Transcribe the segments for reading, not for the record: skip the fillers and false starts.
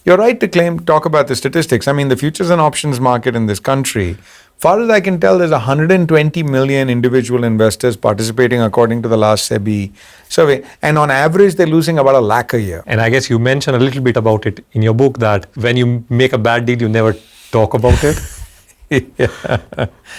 you're right to talk about the statistics. I mean, the futures and options market in this country, far as I can tell, there's 120 million individual investors participating according to the last SEBI survey. And on average, they're losing about 1 lakh a year. And I guess you mentioned a little bit about it in your book that when you make a bad deal, you never talk about it. Yeah.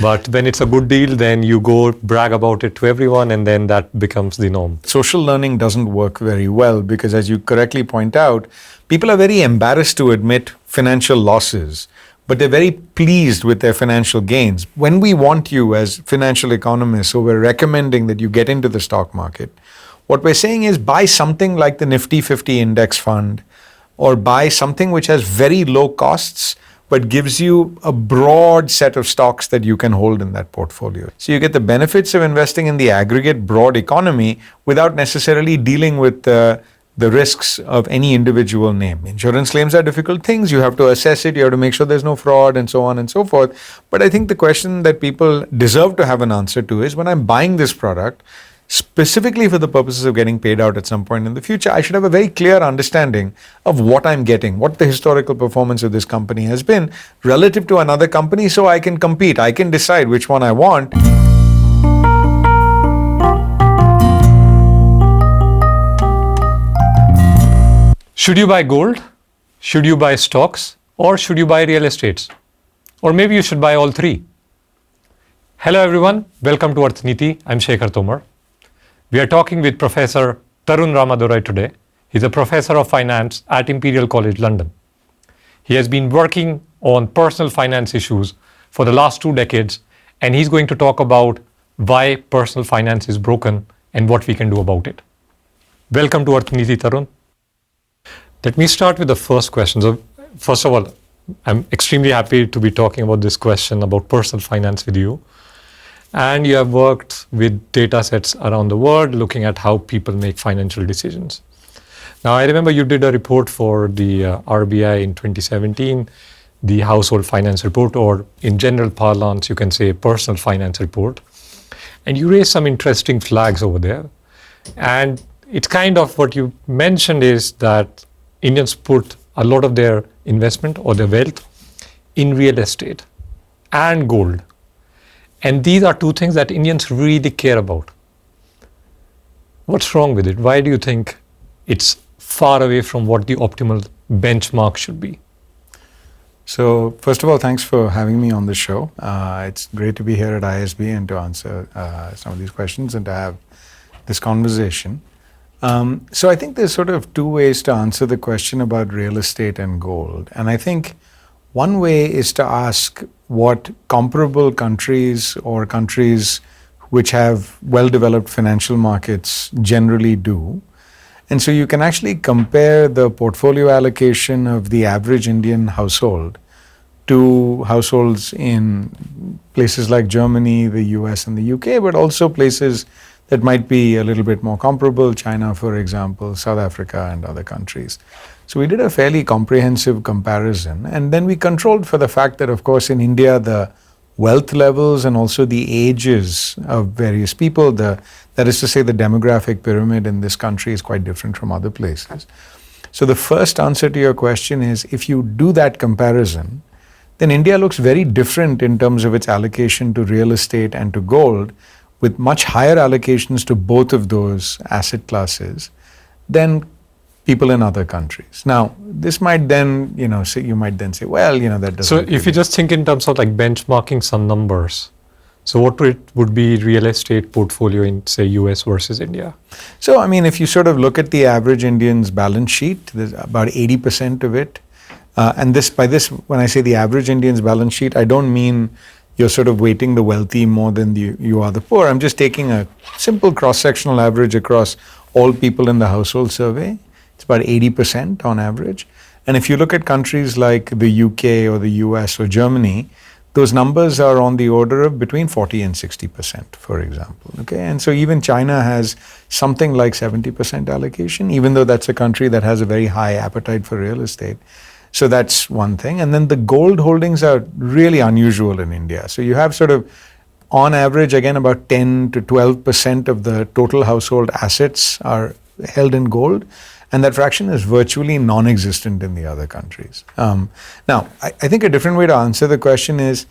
But when it's a good deal, then you go brag about it to everyone, and then that becomes the norm. Social learning doesn't work very well because, as you correctly point out, people are very embarrassed to admit financial losses, but they're very pleased with their financial gains. When we want you as financial economists, so we're recommending that you get into the stock market, what we're saying is buy something like the Nifty 50 index fund, or buy something which has very low costs but gives you a broad set of stocks that you can hold in that portfolio. So you get the benefits of investing in the aggregate broad economy without necessarily dealing with the risks of any individual name. Insurance claims are difficult things. You have to assess it. You have to make sure there's no fraud and so on and so forth. But I think the question that people deserve to have an answer to is, when I'm buying this product, specifically for the purposes of getting paid out at some point in the future, I should have a very clear understanding of what I'm getting, what the historical performance of this company has been relative to another company, so I can compete. I can decide which one I want. Should you buy gold? Should you buy stocks? Or should you buy real estates? Or maybe you should buy all three. Hello everyone, welcome to Arth Niti. I'm Shekhar Tomar. We are talking with Professor Tarun Ramadorai today. He's a professor of finance at Imperial College London. He has been working on personal finance issues for the last 2 decades, and he's going to talk about why personal finance is broken and what we can do about it. Welcome to Arth Niti, Tarun. Let me start with the first question. So, first of all, I'm extremely happy to be talking about this question about personal finance with you. And you have worked with data sets around the world looking at how people make financial decisions. Now, I remember you did a report for the RBI in 2017, the Household Finance Report, or in general parlance, you can say Personal Finance Report. And you raised some interesting flags over there. And it's kind of what you mentioned is that Indians put a lot of their investment or their wealth in real estate and gold. And these are two things that Indians really care about. What's wrong with it? Why do you think it's far away from what the optimal benchmark should be? So, first of all, thanks for having me on the show. It's great to be here at ISB and to answer some of these questions and to have this conversation. So I think there's sort of 2 ways to answer the question about real estate and gold. And I think one way is to ask what comparable countries or countries which have well-developed financial markets generally do. And so you can actually compare the portfolio allocation of the average Indian household to households in places like Germany, the US, and the UK, but also places that might be a little bit more comparable, China, for example, South Africa, and other countries. So we did a fairly comprehensive comparison, and then we controlled for the fact that, of course, in India, the wealth levels and also the ages of various people, that is to say the demographic pyramid in this country is quite different from other places. So the first answer to your question is, if you do that comparison, then India looks very different in terms of its allocation to real estate and to gold, with much higher allocations to both of those asset classes than people in other countries. Now, this might then, you might then say, well, that doesn't. So if you just think in terms of like benchmarking some numbers, so what would be real estate portfolio in, say, US versus India? So, I mean, if you sort of look at the average Indian's balance sheet, there's about 80% of it. And when I say the average Indian's balance sheet, I don't mean you're sort of weighting the wealthy more than you are the poor. I'm just taking a simple cross-sectional average across all people in the household survey. It's about 80% on average. And if you look at countries like the UK or the US or Germany, those numbers are on the order of between 40 and 60%, for example. Okay, and so even China has something like 70% allocation, even though that's a country that has a very high appetite for real estate. So that's one thing. And then the gold holdings are really unusual in India. So you have sort of, on average, again, about 10 to 12% of the total household assets are held in gold. and that fraction is virtually non-existent in the other countries. Now, I think a different way to answer the question is,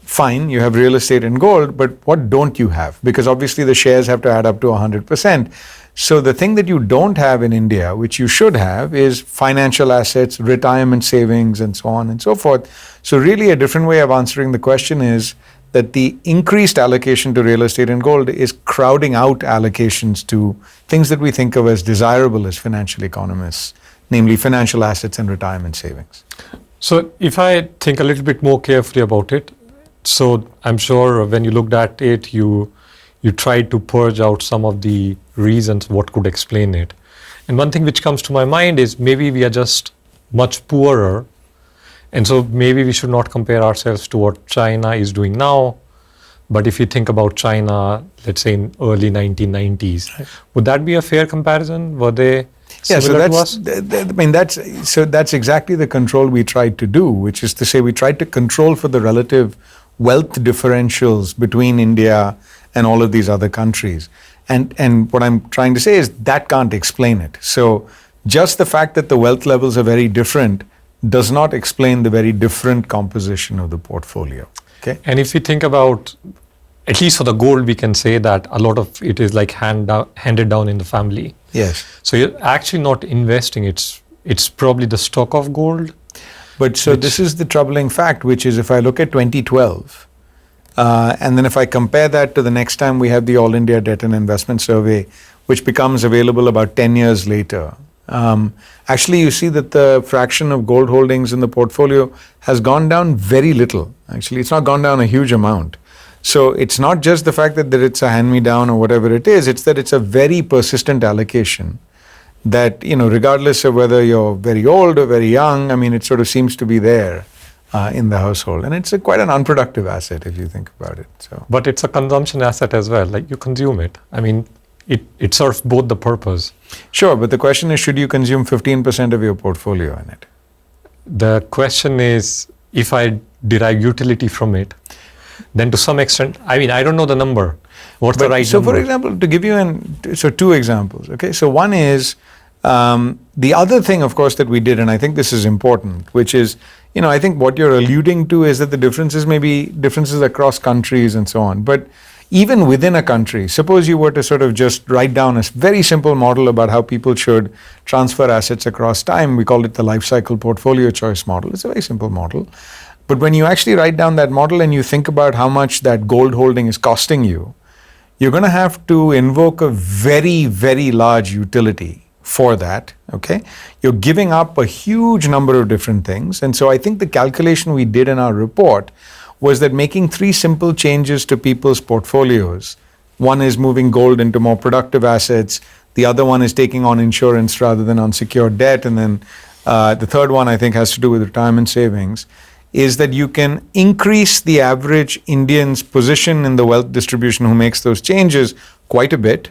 fine, you have real estate and gold, but what don't you have? Because obviously the shares have to add up to 100%. So the thing that you don't have in India, which you should have, is financial assets, retirement savings, and so on and so forth. So really a different way of answering the question is that the increased allocation to real estate and gold is crowding out allocations to things that we think of as desirable as financial economists, namely financial assets and retirement savings. So if I think a little bit more carefully about it, so I'm sure when you looked at it, you tried to purge out some of the reasons what could explain it. And one thing which comes to my mind is maybe we are just much poorer. And so maybe we should not compare ourselves to what China is doing now. But if you think about China, let's say in early 1990s, right, would that be a fair comparison? Were they similar to us? That's exactly the control we tried to do, which is to say we tried to control for the relative wealth differentials between India and all of these other countries. And what I'm trying to say is that can't explain it. So just the fact that the wealth levels are very different does not explain the very different composition of the portfolio. Okay. And if we think about, at least for the gold, we can say that a lot of it is like handed down in the family. Yes. So you're actually not investing. It's probably the stock of gold. But so this is the troubling fact, which is if I look at 2012, and then if I compare that to the next time we have the All India Debt and Investment Survey, which becomes available about 10 years later, actually you see that the fraction of gold holdings in the portfolio has gone down very little. Actually, it's not gone down a huge amount. So it's not just the fact that it's a hand-me-down or whatever it is, it's that it's a very persistent allocation that, regardless of whether you're very old or very young, it sort of seems to be there in the household. And it's quite an unproductive asset if you think about it. So, but it's a consumption asset as well, like you consume it. It serves both the purpose. Sure, but the question is, should you consume 15% of your portfolio in it? The question is, if I derive utility from it, then to some extent, I don't know the number. What's the right number? So for example, to give you two examples, okay? So one is, the other thing, of course, that we did, and I think this is important, which is, I think what you're alluding to is that the differences may be differences across countries and so on. But even within a country, suppose you were to sort of just write down a very simple model about how people should transfer assets across time. We call it the life cycle portfolio choice model. It's a very simple model. But when you actually write down that model and you think about how much that gold holding is costing you, you're going to have to invoke a very, very large utility for that, okay? You're giving up a huge number of different things. And so I think the calculation we did in our report was that making three simple changes to people's portfolios, one is moving gold into more productive assets, the other one is taking on insurance rather than unsecured debt, and then the third one I think has to do with retirement savings, is that you can increase the average Indian's position in the wealth distribution who makes those changes quite a bit,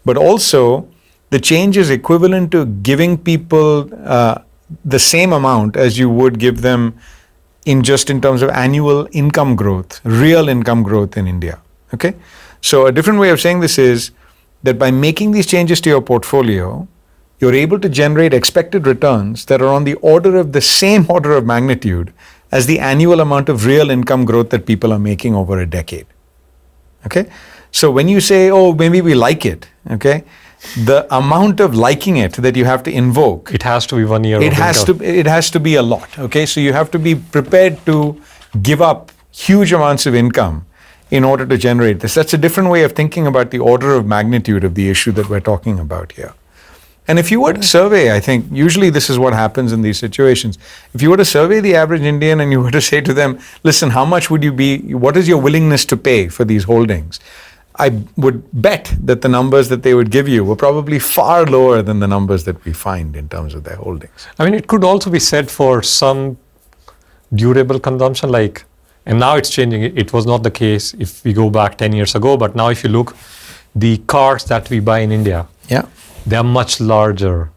but also the change is equivalent to giving people the same amount as you would give them in terms of annual income growth, real income growth in India, okay? So a different way of saying this is that by making these changes to your portfolio, you're able to generate expected returns that are on the same order of magnitude as the annual amount of real income growth that people are making over a decade, okay? So when you say, oh, maybe we like it, okay? The amount of liking it that you have to invoke, it has to be 1 year. It has to be a lot. Okay, so you have to be prepared to give up huge amounts of income in order to generate this. That's a different way of thinking about the order of magnitude of the issue that we're talking about here. And if you were to survey, I think usually this is what happens in these situations. If you were to survey the average Indian and you were to say to them, listen, what is your willingness to pay for these holdings? I would bet that the numbers that they would give you were probably far lower than the numbers that we find in terms of their holdings. It could also be said for some durable consumption, and now it's changing. It was not the case if we go back 10 years ago, but now if you look, the cars that we buy in India, they are much larger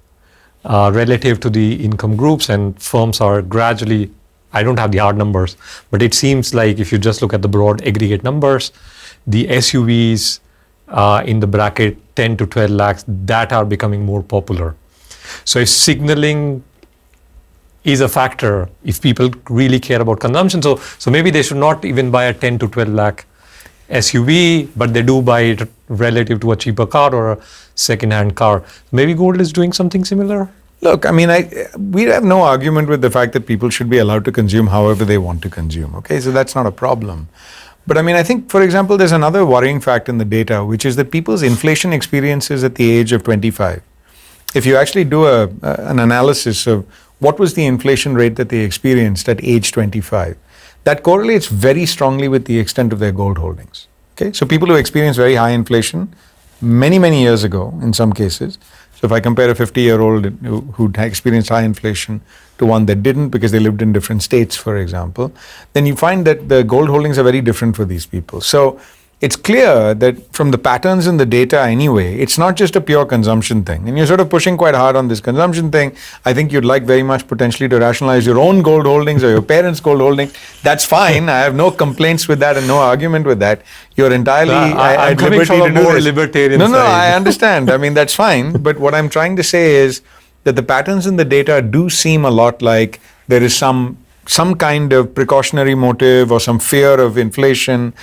relative to the income groups, and firms are gradually, I don't have the hard numbers, but it seems like if you just look at the broad aggregate numbers, the SUVs in the bracket 10 to 12 lakhs, that are becoming more popular. So if signaling is a factor, if people really care about consumption, so maybe they should not even buy a 10 to 12 lakh SUV, but they do buy it relative to a cheaper car or a second-hand car. Maybe gold is doing something similar? Look, I mean, we have no argument with the fact that people should be allowed to consume however they want to consume, okay? So that's not a problem. But I mean, I think, for example, there's another worrying fact in the data, which is that people's inflation experiences at the age of 25. If you actually do an analysis of what was the inflation rate that they experienced at age 25, that correlates very strongly with the extent of their gold holdings. Okay, so people who experience very high inflation many, many years ago, in some cases. So if I compare a 50-year-old who experienced high inflation to one that didn't because they lived in different states, for example, then you find that the gold holdings are very different for these people. So it's clear that from the patterns in the data anyway, it's not just a pure consumption thing. And you're sort of pushing quite hard on this consumption thing. I think you'd like very much potentially to rationalize your own gold holdings or your parents' gold holdings. That's fine. I have no complaints with that and no argument with that. You're entirely I'm coming from a more libertarian side. No, I understand. I mean, that's fine. But what I'm trying to say is that the patterns in the data do seem a lot like there is some kind of precautionary motive or some fear of inflation,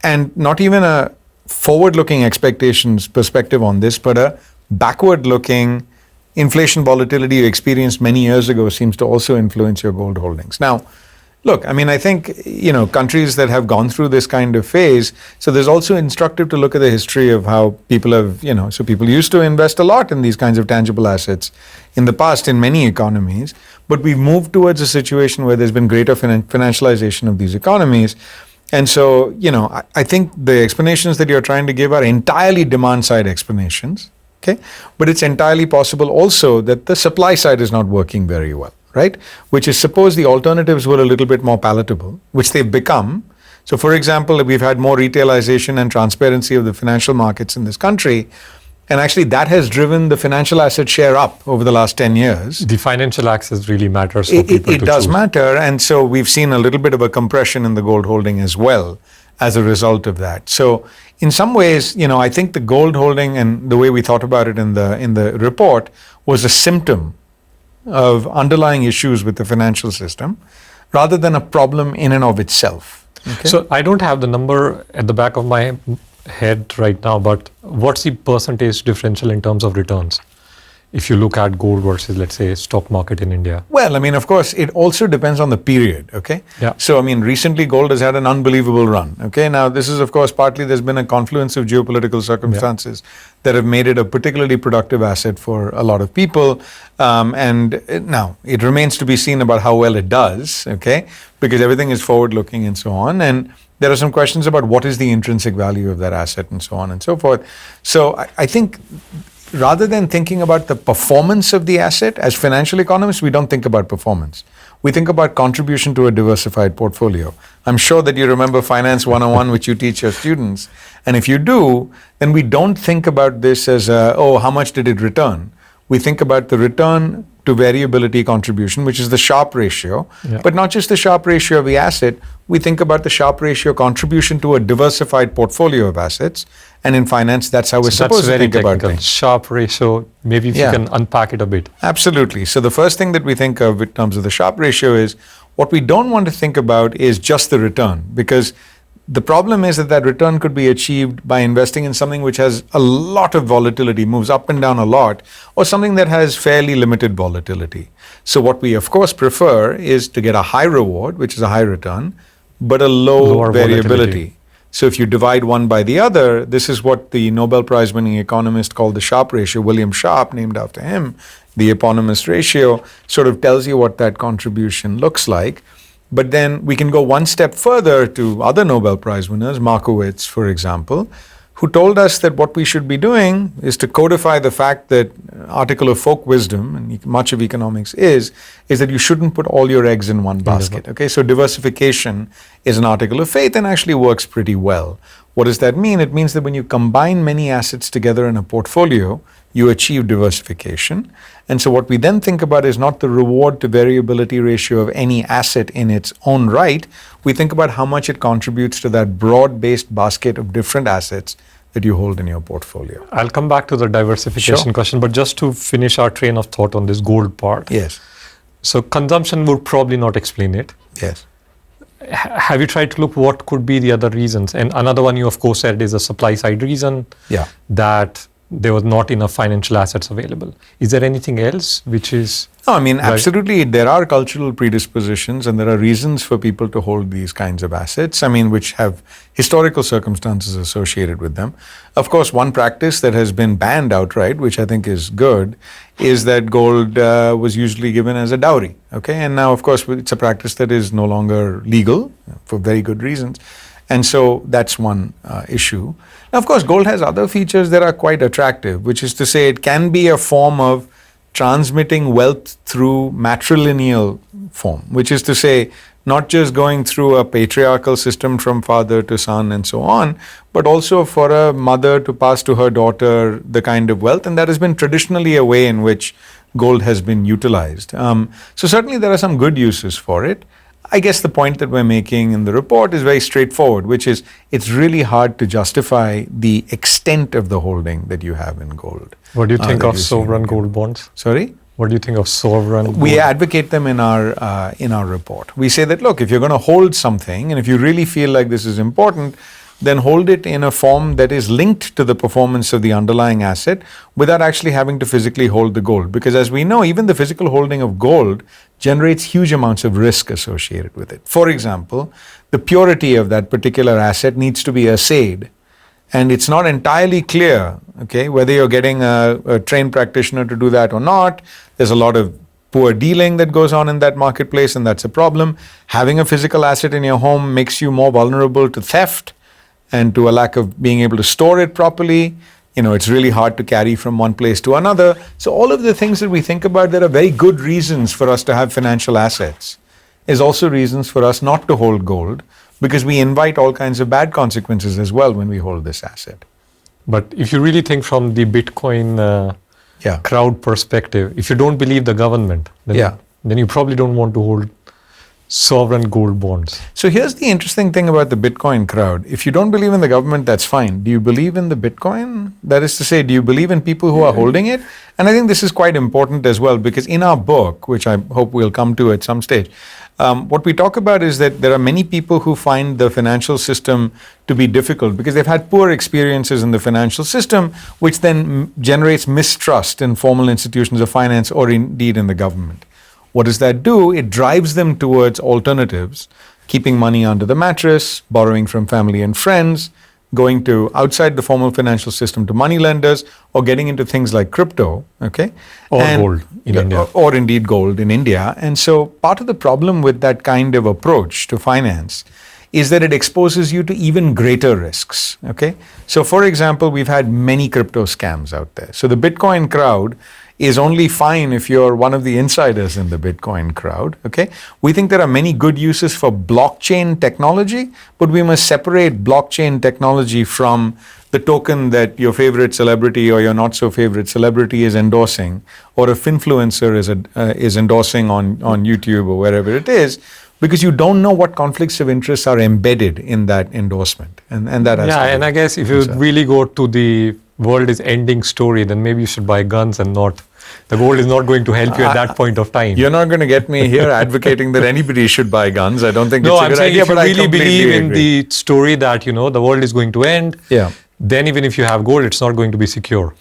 and not even a forward-looking expectations perspective on this, but a backward-looking inflation volatility you experienced many years ago seems to also influence your gold holdings. Now, look, I mean, I think, countries that have gone through this kind of phase, so there's also instructive to look at the history of how people have, so people used to invest a lot in these kinds of tangible assets in the past in many economies, but we've moved towards a situation where there's been greater financialization of these economies. And so, I think the explanations that you're trying to give are entirely demand-side explanations, okay? But it's entirely possible also that the supply side is not working very well, right? Which is, suppose the alternatives were a little bit more palatable, which they've become. So, for example, we've had more retailization and transparency of the financial markets in this country, and actually that has driven the financial asset share up over the last 10 years. The financial access really matters for people to choose. It does matter, and so we've seen a little bit of a compression in the gold holding as well as a result of that. So in some ways, I think the gold holding and the way we thought about it in the report was a symptom of underlying issues with the financial system rather than a problem in and of itself. Okay? So I don't have the number at the back of my head right now, but what's the percentage differential in terms of returns if you look at gold versus, let's say, stock market in India? Well, I mean, of course, it also depends on the period, okay? Yeah. So, I mean, recently gold has had an unbelievable run, okay? Now, this is, of course, partly there's been a confluence of geopolitical circumstances that have made it a particularly productive asset for a lot of people. And now, it remains to be seen about how well it does, okay? Because everything is forward-looking and so on. And there are some questions about what is the intrinsic value of that asset and so on and so forth. So I think rather than thinking about the performance of the asset, as financial economists, we don't think about performance. We think about contribution to a diversified portfolio. I'm sure that you remember Finance 101, which you teach your students. And if you do, then we don't think about this as, how much did it return? We think about the return to variability contribution, which is the Sharpe ratio, but not just the Sharpe ratio of the asset. We think about the Sharpe ratio contribution to a diversified portfolio of assets. And in finance, that's how we're supposed to think about things. Sharpe ratio, maybe if you can unpack it a bit. Absolutely. So the first thing that we think of in terms of the Sharpe ratio is what we don't want to think about is just the return, because the problem is that return could be achieved by investing in something which has a lot of volatility, moves up and down a lot, or something that has fairly limited volatility. So what we of course prefer is to get a high reward, which is a high return, but a lower variability. Volatility. So if you divide one by the other, this is what the Nobel Prize winning economist called the Sharpe ratio. William Sharpe, named after him, the eponymous ratio, sort of tells you what that contribution looks like. But then we can go one step further to other Nobel Prize winners, Markowitz, for example, who told us that what we should be doing is to codify the fact that article of folk wisdom, and much of economics is that you shouldn't put all your eggs in one basket. Okay, so diversification is an article of faith and actually works pretty well. What does that mean? It means that when you combine many assets together in a portfolio, you achieve diversification. And so what we then think about is not the reward to variability ratio of any asset in its own right. We think about how much it contributes to that broad-based basket of different assets that you hold in your portfolio. I'll come back to the diversification Sure. question, but just to finish our train of thought on this gold part. Yes. So consumption would probably not explain it. Yes. Have you tried to look what could be the other reasons? And another one you of course said is a supply side reason, Yeah. that there was not enough financial assets available. Is there anything else which is... No, I mean, Right. absolutely, there are cultural predispositions and there are reasons for people to hold these kinds of assets, I mean, which have historical circumstances associated with them. Of course, one practice that has been banned outright, which I think is good, is that gold was usually given as a dowry, okay? And now, of course, it's a practice that is no longer legal for very good reasons. And so that's one issue. Now, of course, gold has other features that are quite attractive, which is to say it can be a form of transmitting wealth through matrilineal form, which is to say not just going through a patriarchal system from father to son and so on, but also for a mother to pass to her daughter the kind of wealth. And that has been traditionally a way in which gold has been utilized. So certainly there are some good uses for it. I guess the point that we're making in the report is very straightforward, which is it's really hard to justify the extent of the holding that you have in gold. What do you think that of you see sovereign in gold bonds? Sorry? What do you think of sovereign gold? We advocate them in our report. We say that, look, if you're going to hold something and if you really feel like this is important, then hold it in a form that is linked to the performance of the underlying asset without actually having to physically hold the gold. Because as we know, even the physical holding of gold generates huge amounts of risk associated with it. For example, the purity of that particular asset needs to be assayed. And it's not entirely clear, okay, whether you're getting a trained practitioner to do that or not. There's a lot of poor dealing that goes on in that marketplace, and that's a problem. Having a physical asset in your home makes you more vulnerable to theft and to a lack of being able to store it properly. It's really hard to carry from one place to another. So all of the things that we think about that are very good reasons for us to have financial assets is also reasons for us not to hold gold, because we invite all kinds of bad consequences as well when we hold this asset. But if you really think from the Bitcoin crowd perspective, if you don't believe the government, then you probably don't want to hold sovereign gold bonds. So here's the interesting thing about the Bitcoin crowd. If you don't believe in the government, that's fine. Do you believe in the Bitcoin? That is to say, do you believe in people who are holding it? And I think this is quite important as well, because in our book, which I hope we'll come to at some stage, what we talk about is that there are many people who find the financial system to be difficult because they've had poor experiences in the financial system, which then generates mistrust in formal institutions of finance or indeed in the government. What does that do? It drives them towards alternatives, keeping money under the mattress, borrowing from family and friends, going to outside the formal financial system to money lenders, or getting into things like crypto, okay? Or gold in India. Or indeed gold in India. And so part of the problem with that kind of approach to finance is that it exposes you to even greater risks, okay? So for example, we've had many crypto scams out there. So the Bitcoin crowd is only fine if you're one of the insiders in the Bitcoin crowd, okay? We think there are many good uses for blockchain technology, but we must separate blockchain technology from the token that your favorite celebrity or your not so favorite celebrity is endorsing, or if influencer is endorsing on YouTube or wherever it is, because you don't know what conflicts of interest are embedded in that endorsement. And that has to be and I guess if you really go to the world is ending story, then maybe you should buy guns and not. The gold is not going to help you at that point of time. You're not going to get me here advocating that anybody should buy guns. I don't think it's a good idea, if you but I really completely believe in agree. the story that, the world is going to end, then even if you have gold, it's not going to be secure.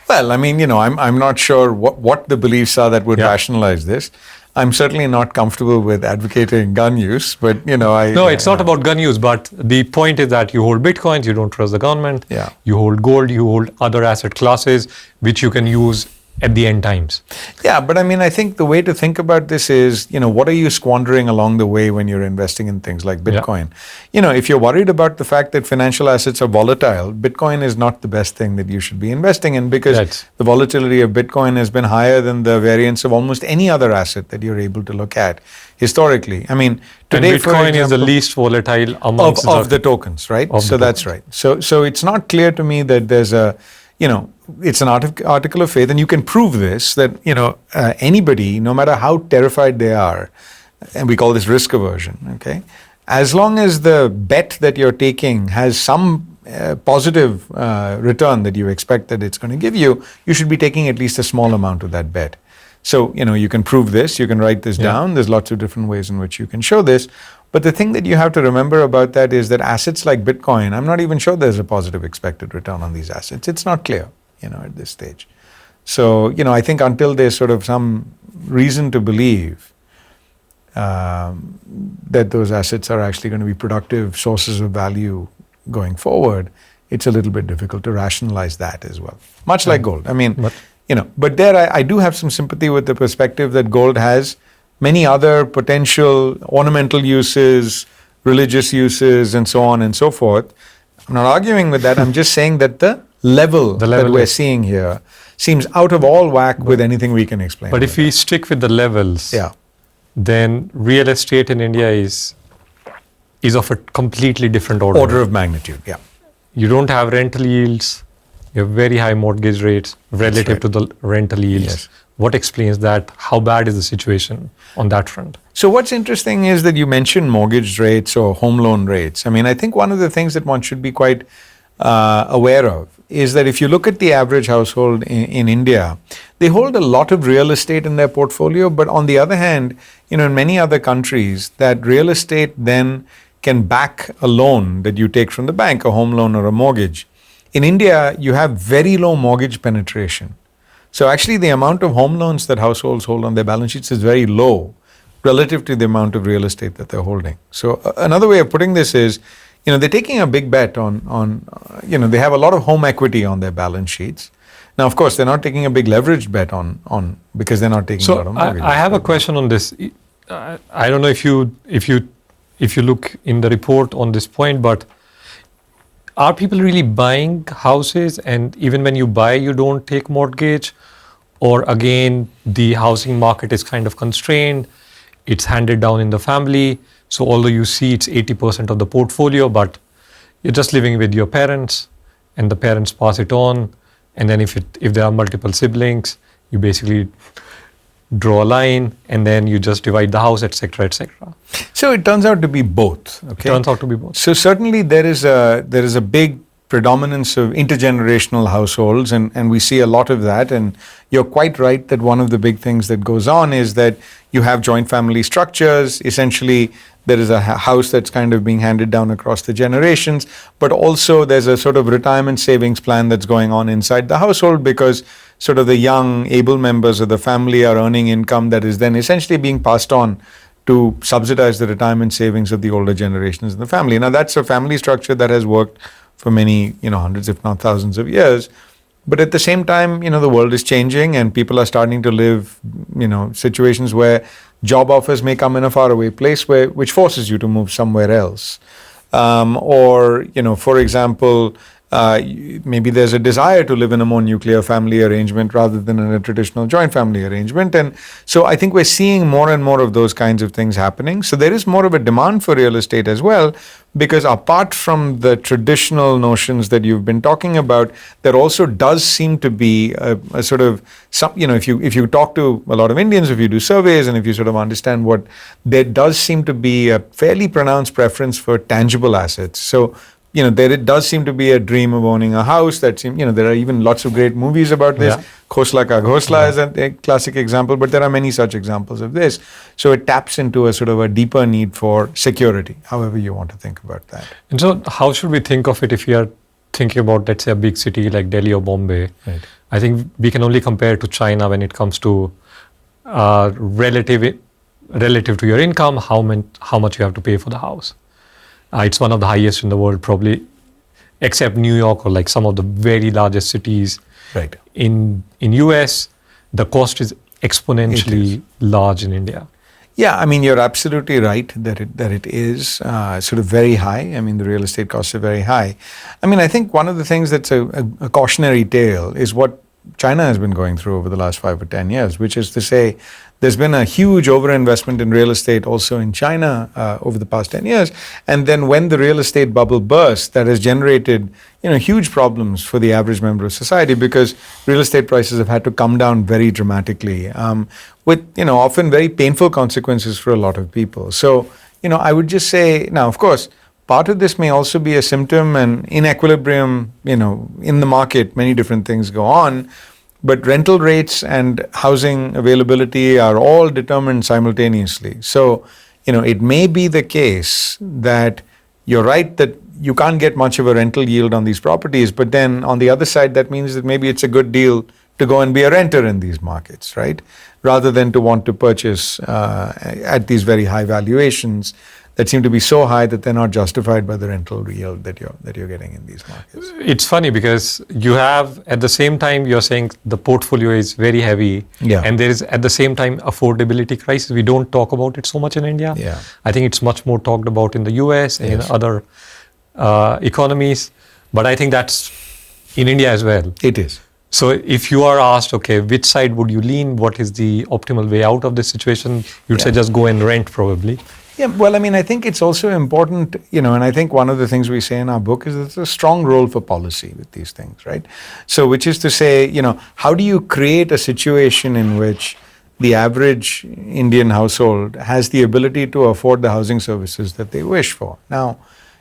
Well, I mean, I'm not sure what the beliefs are that would rationalize this. I'm certainly not comfortable with advocating gun use, but No, it's not about gun use, but the point is that you hold Bitcoins, you don't trust the government. Yeah. You hold gold, you hold other asset classes, which you can use at the end times. Yeah, but I mean, I think the way to think about this is, what are you squandering along the way when you're investing in things like Bitcoin? If you're worried about the fact that financial assets are volatile, Bitcoin is not the best thing that you should be investing in, because the volatility of Bitcoin has been higher than the variance of almost any other asset that you're able to look at historically. I mean, today, and Bitcoin is the least volatile amongst of the tokens, right? So that's right. So it's not clear to me that there's a, it's an article of faith, and you can prove this, that, anybody, no matter how terrified they are, and we call this risk aversion, okay? As long as the bet that you're taking has some positive return that you expect that it's going to give you, you should be taking at least a small amount of that bet. So, you can prove this, you can write this down. There's lots of different ways in which you can show this. But the thing that you have to remember about that is that assets like Bitcoin, I'm not even sure there's a positive expected return on these assets. It's not clear, at this stage. So, I think until there's sort of some reason to believe that those assets are actually going to be productive sources of value going forward, it's a little bit difficult to rationalize that as well. Much like gold. I mean, but there I do have some sympathy with the perspective that gold has many other potential ornamental uses, religious uses, and so on and so forth. I'm not arguing with that. I'm just saying that the level that we're seeing here seems out of all whack with anything we can explain. But if we stick with the levels, then real estate in India is of a completely different order. Order of magnitude, You don't have rental yields. You have very high mortgage rates relative to the rental yields. Yes. What explains that? How bad is the situation on that front? So what's interesting is that you mentioned mortgage rates or home loan rates. I mean, I think one of the things that one should be quite aware of is that if you look at the average household in India, they hold a lot of real estate in their portfolio, but on the other hand, in many other countries, that real estate then can back a loan that you take from the bank, a home loan or a mortgage. In India, you have very low mortgage penetration. So actually the amount of home loans that households hold on their balance sheets is very low relative to the amount of real estate that they're holding. So another way of putting this is, they're taking a big bet on they have a lot of home equity on their balance sheets. Now, of course, they're not taking a big leveraged bet on because they're not taking a lot of mortgages. I have a question on this. I don't know if you look in the report on this point, but are people really buying houses, and even when you buy, you don't take mortgage? Or again, the housing market is kind of constrained, it's handed down in the family, so although you see it's 80% of the portfolio, but you're just living with your parents, and the parents pass it on, and then if there are multiple siblings, you basically draw a line, and then you just divide the house, etc., etc. So it turns out to be both. Okay. It turns out to be both. So certainly there is a big predominance of intergenerational households, and we see a lot of that. And you're quite right that one of the big things that goes on is that you have joint family structures. Essentially, there is a house that's kind of being handed down across the generations, but also there's a sort of retirement savings plan that's going on inside the household because sort of the young, able members of the family are earning income that is then essentially being passed on to subsidize the retirement savings of the older generations in the family. Now, that's a family structure that has worked for many, hundreds, if not thousands of years. But at the same time, the world is changing and people are starting to live, situations where job offers may come in a faraway place which forces you to move somewhere else. For example, maybe there's a desire to live in a more nuclear family arrangement rather than in a traditional joint family arrangement. And so I think we're seeing more and more of those kinds of things happening. So there is more of a demand for real estate as well, because apart from the traditional notions that you've been talking about, there also does seem to be a sort of, if you talk to a lot of Indians, if you do surveys, and if you sort of understand there does seem to be a fairly pronounced preference for tangible assets. So there it does seem to be a dream of owning a house. There are even lots of great movies about this. Khosla Ka Ghosla is a classic example, but there are many such examples of this. So it taps into a sort of a deeper need for security, however you want to think about that. And so how should we think of it if we are thinking about, let's say, a big city like Delhi or Bombay? Right. I think we can only compare to China when it comes to relative to your income, how much you have to pay for the house. It's one of the highest in the world, probably, except New York or like some of the very largest cities. Right. In US, the cost is exponentially large in India. Yeah, I mean, you're absolutely right that it is sort of very high. I mean, the real estate costs are very high. I mean, I think one of the things that's a cautionary tale is what China has been going through over the last 5 or 10 years, which is to say there's been a huge overinvestment in real estate also in China over the past 10 years. And then when the real estate bubble burst, that has generated huge problems for the average member of society, because real estate prices have had to come down very dramatically with often very painful consequences for a lot of people. So I would just say, now of course, part of this may also be a symptom and in equilibrium, in the market, many different things go on. But rental rates and housing availability are all determined simultaneously. So, it may be the case that you're right that you can't get much of a rental yield on these properties, but then on the other side, that means that maybe it's a good deal to go and be a renter in these markets, right? Rather than to want to purchase at these very high valuations that seem to be so high that they're not justified by the rental yield that you're getting in these markets. It's funny because you have, at the same time, you're saying the portfolio is very heavy, and there is at the same time affordability crisis. We don't talk about it so much in India. Yeah. I think it's much more talked about in the US and in other economies, but I think that's in India as well. It is. So if you are asked, okay, which side would you lean? What is the optimal way out of this situation? You'd say just go and rent probably. Yeah, well, I think it's also important, and I think one of the things we say in our book is there's a strong role for policy with these things, right? So, which is to say, how do you create a situation in which the average Indian household has the ability to afford the housing services that they wish for? Now,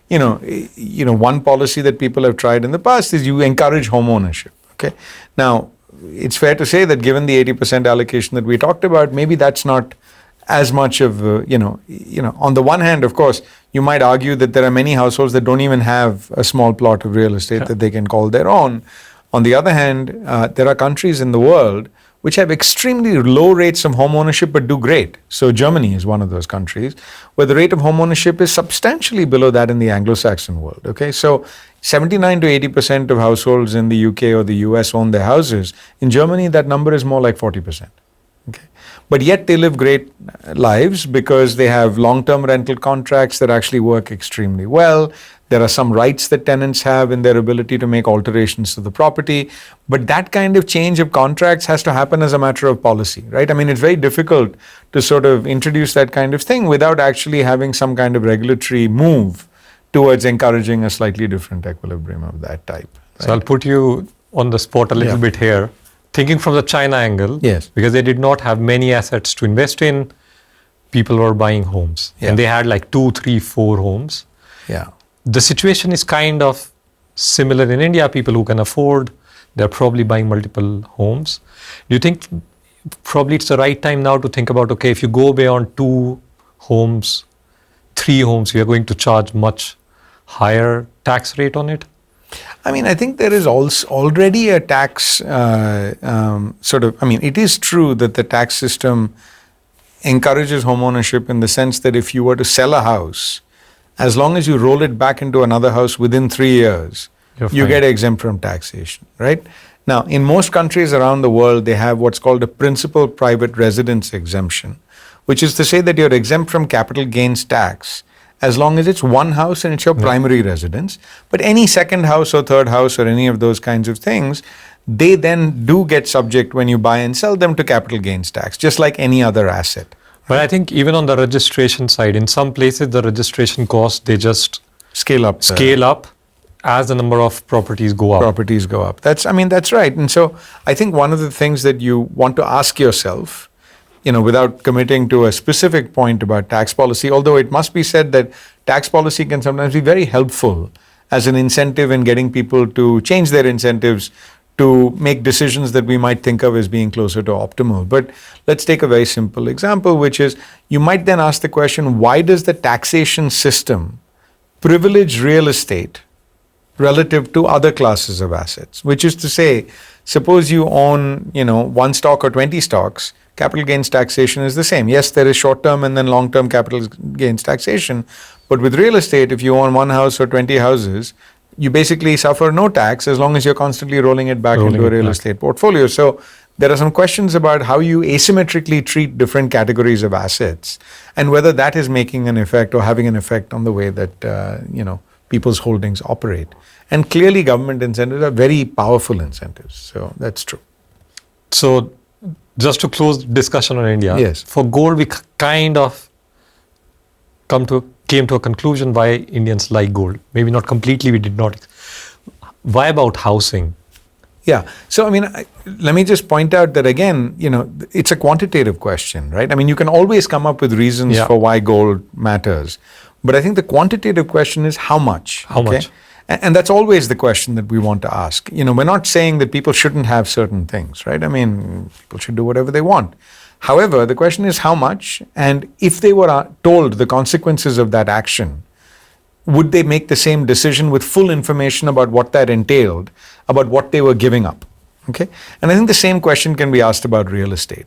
one policy that people have tried in the past is you encourage home ownership, okay? Now, it's fair to say that given the 80% allocation that we talked about, maybe that's not as much of, on the one hand, of course, you might argue that there are many households that don't even have a small plot of real estate that they can call their own. On the other hand, there are countries in the world which have extremely low rates of home ownership but do great. So Germany is one of those countries where the rate of home ownership is substantially below that in the Anglo-Saxon world. Okay, so 79 to 80% of households in the UK or the US own their houses. In Germany, that number is more like 40%. Okay. But yet they live great lives because they have long-term rental contracts that actually work extremely well. There are some rights that tenants have in their ability to make alterations to the property. But that kind of change of contracts has to happen as a matter of policy, right? It's very difficult to sort of introduce that kind of thing without actually having some kind of regulatory move towards encouraging a slightly different equilibrium of that type. Right? So I'll put you on the spot a little bit here. Thinking from the China angle, yes, because they did not have many assets to invest in, people were buying homes. And they had like 2, 3, 4 homes. Yeah. The situation is kind of similar in India. People who can afford, they're probably buying multiple homes. Do you think probably it's the right time now to think about, okay, if you go beyond 2 homes, 3 homes, you're going to charge much higher tax rate on it? I think there is also already a tax it is true that the tax system encourages home ownership in the sense that if you were to sell a house, as long as you roll it back into another house within 3 years, you get exempt from taxation, right? Now, in most countries around the world, they have what's called a principal private residence exemption, which is to say that you're exempt from capital gains tax as long as it's one house and it's your primary residence. But any second house or third house or any of those kinds of things, they then do get subject when you buy and sell them to capital gains tax, just like any other asset. But I think even on the registration side, in some places the registration costs, they just scale up as the number of properties go up. That's right. And so I think one of the things that you want to ask yourself, without committing to a specific point about tax policy, although it must be said that tax policy can sometimes be very helpful as an incentive in getting people to change their incentives to make decisions that we might think of as being closer to optimal. But let's take a very simple example, which is you might then ask the question, why does the taxation system privilege real estate relative to other classes of assets? Which is to say, suppose you own, 1 stock or 20 stocks, capital gains taxation is the same. Yes, there is short-term and then long-term capital gains taxation, but with real estate, if you own 1 house or 20 houses, you basically suffer no tax as long as you're constantly rolling it back into a real estate portfolio. So there are some questions about how you asymmetrically treat different categories of assets and whether that is making an effect or having an effect on the way that, people's holdings operate. And clearly government incentives are very powerful incentives. So that's true. So just to close discussion on India, yes, for gold, we kind of came to a conclusion why Indians like gold. Maybe not completely, we did not. Why about housing? Yeah. So, let me just point out that again, it's a quantitative question, right? You can always come up with reasons for why gold matters. But I think the quantitative question is how much? How much? And that's always the question that we want to ask. We're not saying that people shouldn't have certain things, right? I mean, people should do whatever they want. However, the question is how much, and if they were told the consequences of that action, would they make the same decision with full information about what that entailed, about what they were giving up? Okay? And I think the same question can be asked about real estate.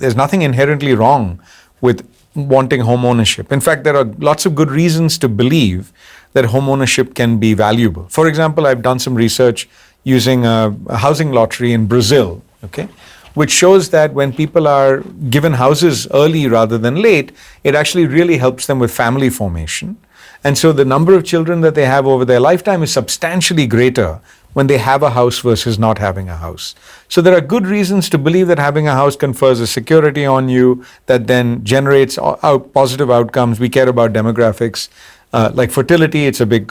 There's nothing inherently wrong with wanting home ownership. In fact, there are lots of good reasons to believe that home ownership can be valuable. For example, I've done some research using a housing lottery in Brazil, okay, which shows that when people are given houses early rather than late, it actually really helps them with family formation. And so the number of children that they have over their lifetime is substantially greater when they have a house versus not having a house. So there are good reasons to believe that having a house confers a security on you that then generates positive outcomes. We care about demographics. Like fertility, it's a big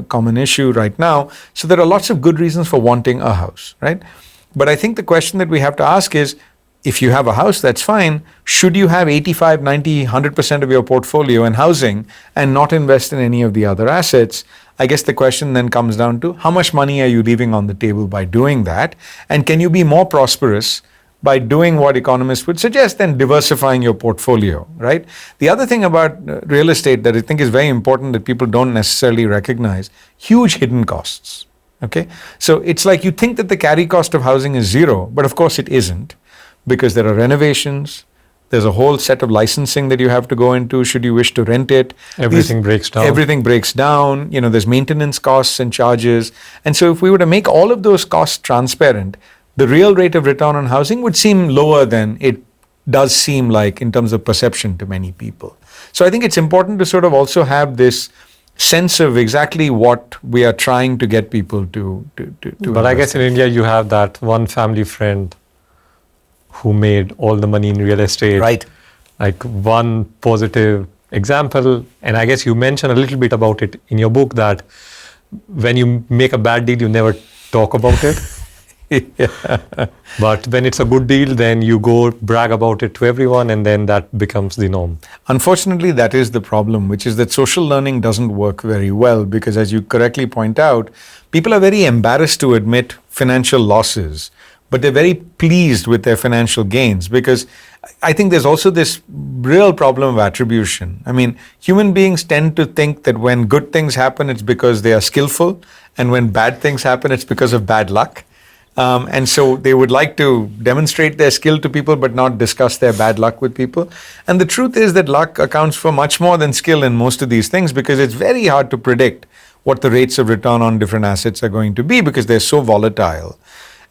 common issue right now. So there are lots of good reasons for wanting a house, right? But I think the question that we have to ask is, if you have a house, that's fine. Should you have 85, 90, 100% of your portfolio in housing and not invest in any of the other assets? I guess the question then comes down to how much money are you leaving on the table by doing that? And can you be more prosperous by doing what economists would suggest and diversifying your portfolio, right? The other thing about real estate that I think is very important that people don't necessarily recognize, huge hidden costs, okay? So it's like you think that the carry cost of housing is zero, but of course it isn't, because there are renovations, there's a whole set of licensing that you have to go into should you wish to rent it. Everything breaks down. Everything breaks down, there's maintenance costs and charges. And so if we were to make all of those costs transparent, the real rate of return on housing would seem lower than it does seem like in terms of perception to many people. So I think it's important to sort of also have this sense of exactly what we are trying to get people to But I guess in India you have that one family friend who made all the money in real estate. Right. Like one positive example, and I guess you mentioned a little bit about it in your book, that when you make a bad deal, you never talk about it. Yeah. But when it's a good deal, then you go brag about it to everyone, and then that becomes the norm. Unfortunately, that is the problem, which is that social learning doesn't work very well because, as you correctly point out, people are very embarrassed to admit financial losses, but they're very pleased with their financial gains, because I think there's also this real problem of attribution. I mean, human beings tend to think that when good things happen, it's because they are skillful, and when bad things happen, it's because of bad luck. And so they would like to demonstrate their skill to people but not discuss their bad luck with people. And the truth is that luck accounts for much more than skill in most of these things, because it's very hard to predict what the rates of return on different assets are going to be because they're so volatile.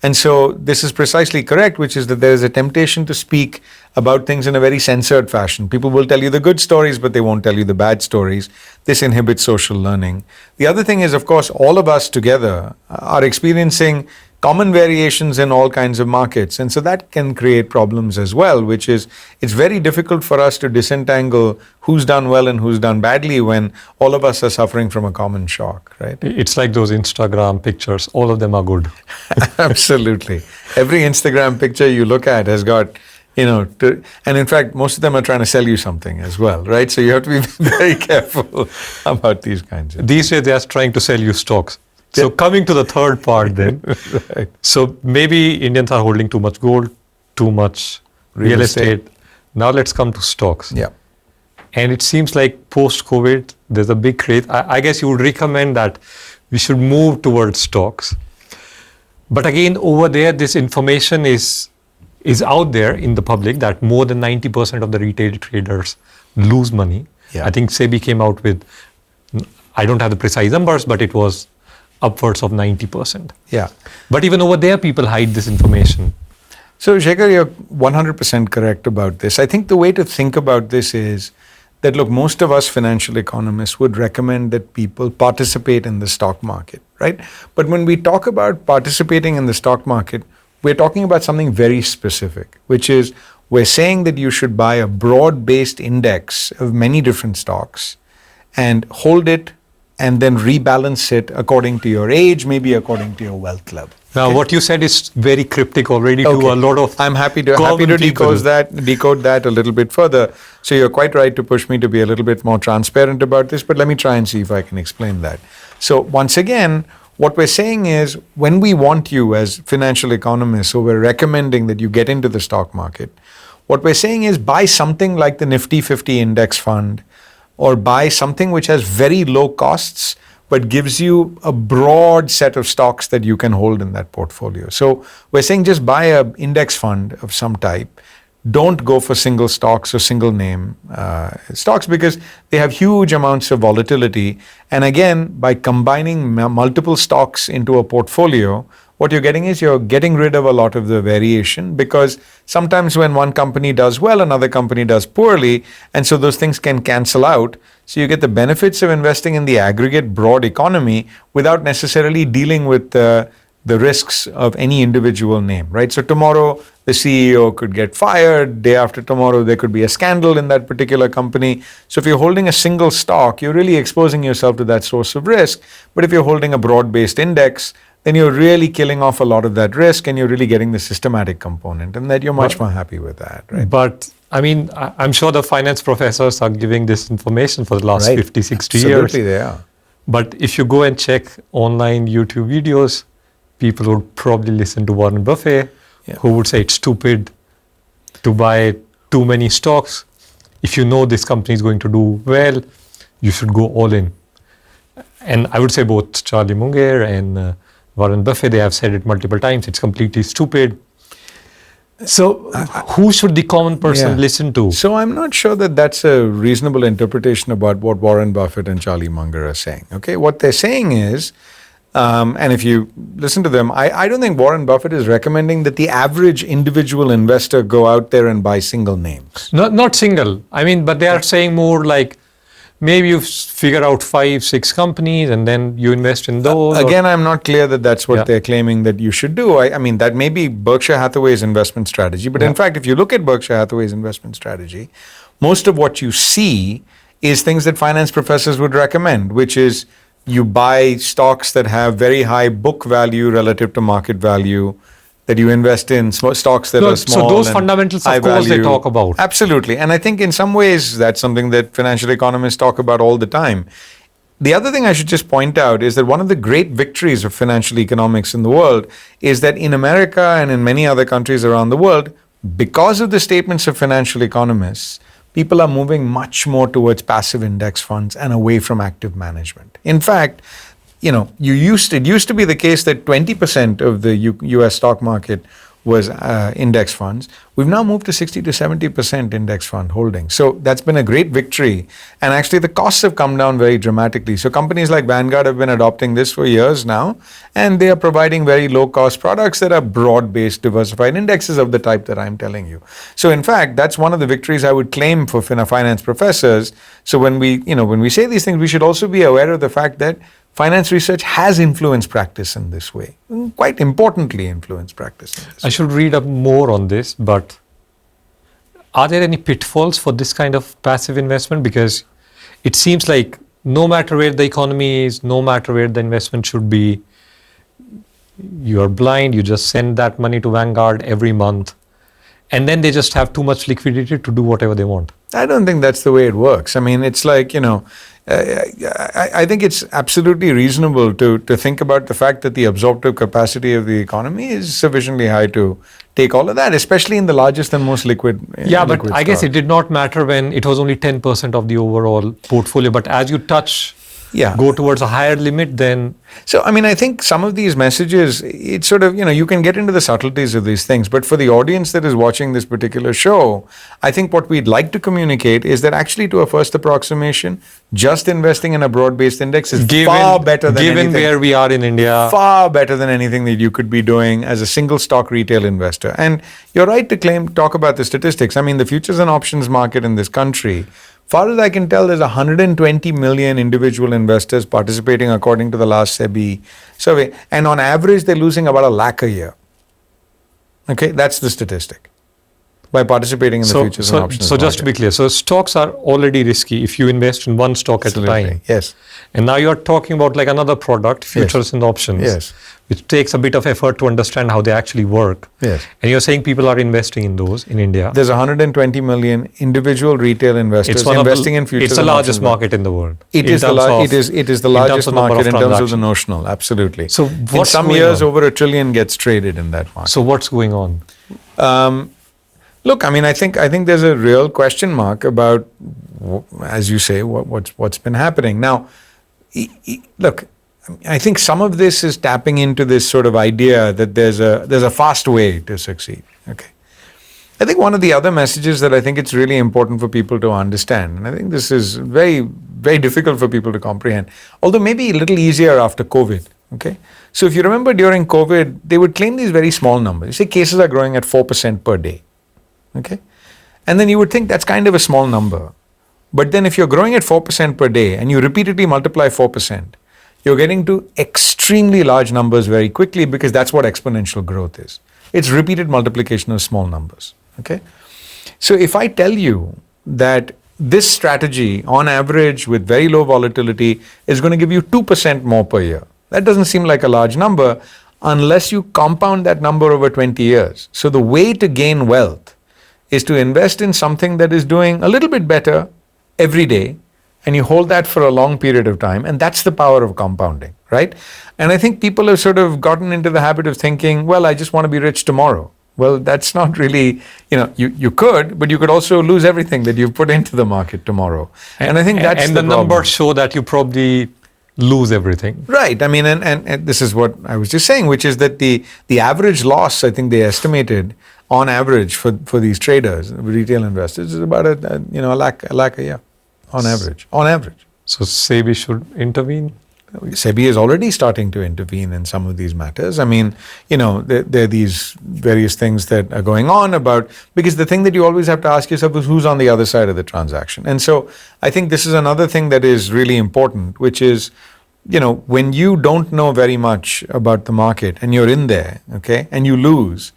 And so this is precisely correct, which is that there is a temptation to speak about things in a very censored fashion. People will tell you the good stories, but they won't tell you the bad stories. This inhibits social learning. The other thing is, of course, all of us together are experiencing common variations in all kinds of markets. And so that can create problems as well, which is it's very difficult for us to disentangle who's done well and who's done badly when all of us are suffering from a common shock, right? It's like those Instagram pictures. All of them are good. Absolutely. Every Instagram picture you look at has got, and in fact, most of them are trying to sell you something as well, right? So you have to be very careful about these kinds of These days, they are trying to sell you stocks. So coming to the third part then. Right. So maybe Indians are holding too much gold, too much real estate. Now let's come to stocks. Yeah. And it seems like post-COVID, there's a big craze. I guess you would recommend that we should move towards stocks. But again, over there, this information is out there in the public that more than 90% of the retail traders lose money. Yeah. I think SEBI came out with, I don't have the precise numbers, but it was upwards of 90%. Yeah. But even over there, people hide this information. So, Shekhar, you're 100% correct about this. I think the way to think about this is that, look, most of us financial economists would recommend that people participate in the stock market, right? But when we talk about participating in the stock market, we're talking about something very specific, which is we're saying that you should buy a broad-based index of many different stocks and hold it and then rebalance it according to your age, maybe according to your wealth level. Now, what you said is very cryptic already to a lot of I'm happy to common people. decode that a little bit further. So you're quite right to push me to be a little bit more transparent about this, but let me try and see if I can explain that. So once again, what we're saying is when we want you as financial economists, so we're recommending that you get into the stock market, what we're saying is buy something like the Nifty 50 index fund or buy something which has very low costs but gives you a broad set of stocks that you can hold in that portfolio. So we're saying just buy an index fund of some type. Don't go for single stocks or single name stocks because they have huge amounts of volatility. And again, by combining multiple stocks into a portfolio, what you're getting is you're getting rid of a lot of the variation because sometimes when one company does well, another company does poorly, and so those things can cancel out. So you get the benefits of investing in the aggregate broad economy without necessarily dealing with the risks of any individual name, right? So tomorrow the CEO could get fired, day after tomorrow there could be a scandal in that particular company. So if you're holding a single stock, you're really exposing yourself to that source of risk. But if you're holding a broad-based index, then you're really killing off a lot of that risk and you're really getting the systematic component, and that you're much more happy with that, right? But I mean, I'm sure the finance professors are giving this information for the last 50, 60 years. Absolutely they are. But if you go and check online YouTube videos, people would probably listen to Warren Buffett, who would say it's stupid to buy too many stocks. If you know this company is going to do well, you should go all in. And I would say both Charlie Munger and Warren Buffett, they have said it multiple times, it's completely stupid. So who should the common person listen to? So I'm not sure that that's a reasonable interpretation about what Warren Buffett and Charlie Munger are saying. Okay, what they're saying is, and if you listen to them, I don't think Warren Buffett is recommending that the average individual investor go out there and buy single names. Not single. I mean, but they are saying more like, maybe you figure out 5, 6 companies and then you invest in those. Again, I'm not clear that that's what they're claiming that you should do. I mean, that may be Berkshire Hathaway's investment strategy. But in fact, if you look at Berkshire Hathaway's investment strategy, most of what you see is things that finance professors would recommend, which is you buy stocks that have very high book value relative to market value, that you invest in stocks that are small. So those fundamentals, of course, they talk about. Absolutely. And I think in some ways that's something that financial economists talk about all the time. The other thing I should just point out is that one of the great victories of financial economics in the world is that in America and in many other countries around the world, because of the statements of financial economists, people are moving much more towards passive index funds and away from active management. In fact, you know, it used to be the case that 20% of the US stock market was index funds. We've now moved to 60 to 70% index fund holdings. So that's been a great victory. And actually the costs have come down very dramatically. So companies like Vanguard have been adopting this for years now, and they are providing very low cost products that are broad-based diversified indexes of the type that I'm telling you. So in fact, that's one of the victories I would claim for finance professors. So when we say these things, we should also be aware of the fact that finance research has influenced practice in this way, quite importantly influenced practice in this way. I should read up more on this, but are there any pitfalls for this kind of passive investment? Because it seems like no matter where the economy is, no matter where the investment should be, you are blind, you just send that money to Vanguard every month, and then they just have too much liquidity to do whatever they want. I don't think that's the way it works. I mean, it's like, I think it's absolutely reasonable to think about the fact that the absorptive capacity of the economy is sufficiently high to take all of that, especially in the largest and most liquid. But I guess it did not matter when it was only 10% of the overall portfolio. But as you go towards a higher limit, then... So, I mean, I think some of these messages, it's sort of, you can get into the subtleties of these things, but for the audience that is watching this particular show, I think what we'd like to communicate is that actually to a first approximation, just investing in a broad-based index is far better than anything. Given where we are in India. Far better than anything that you could be doing as a single stock retail investor. And you're right to talk about the statistics. I mean, the futures and options market in this country, far as I can tell, there's 120 million individual investors participating according to the last SEBI survey. And on average, they're losing about $1 lakh a year. Okay, that's the statistic. by participating in the futures and options So just to be clear, so stocks are already risky if you invest in one stock at a time. Yes. And now you're talking about like another product, futures and options, Yes. which takes a bit of effort to understand how they actually work. Yes. And you're saying people are investing in those in India. There's 120 million individual retail investors investing in futures. It's the largest market in the world. It is the largest market in terms of the notional. Absolutely. So in some years, over $1 trillion gets traded in that market. So what's going on? Look, I mean, I think there's a real question mark about, as you say, what's been happening. Now, look, I think some of this is tapping into this sort of idea that there's a fast way to succeed. Okay. I think one of the other messages that I think it's really important for people to understand, and I think this is very, very difficult for people to comprehend, although maybe a little easier after COVID. Okay. So if you remember during COVID, they would claim these very small numbers. You say cases are growing at 4% per day. Okay. And then you would think that's kind of a small number. But then if you're growing at 4% per day and you repeatedly multiply 4%, you're getting to extremely large numbers very quickly, because that's what exponential growth is. It's repeated multiplication of small numbers. Okay. So if I tell you that this strategy on average with very low volatility is going to give you 2% more per year, that doesn't seem like a large number unless you compound that number over 20 years. So the way to gain wealth is to invest in something that is doing a little bit better every day, and you hold that for a long period of time, and that's the power of compounding, right? And I think people have sort of gotten into the habit of thinking, well, I just want to be rich tomorrow. Well, that's not really, you could, but you could also lose everything that you've put into the market tomorrow. And I think that's and the numbers show that you probably lose everything. Right. I mean, and this is what I was just saying, which is that the average loss, I think they estimated on average for these traders, retail investors, is about a lakh a year on average. So SEBI should intervene? SEBI is already starting to intervene in some of these matters. I mean, there are these various things that are going on about, because the thing that you always have to ask yourself is who's on the other side of the transaction. And so I think this is another thing that is really important, which is, when you don't know very much about the market and you're in there, okay, and you lose,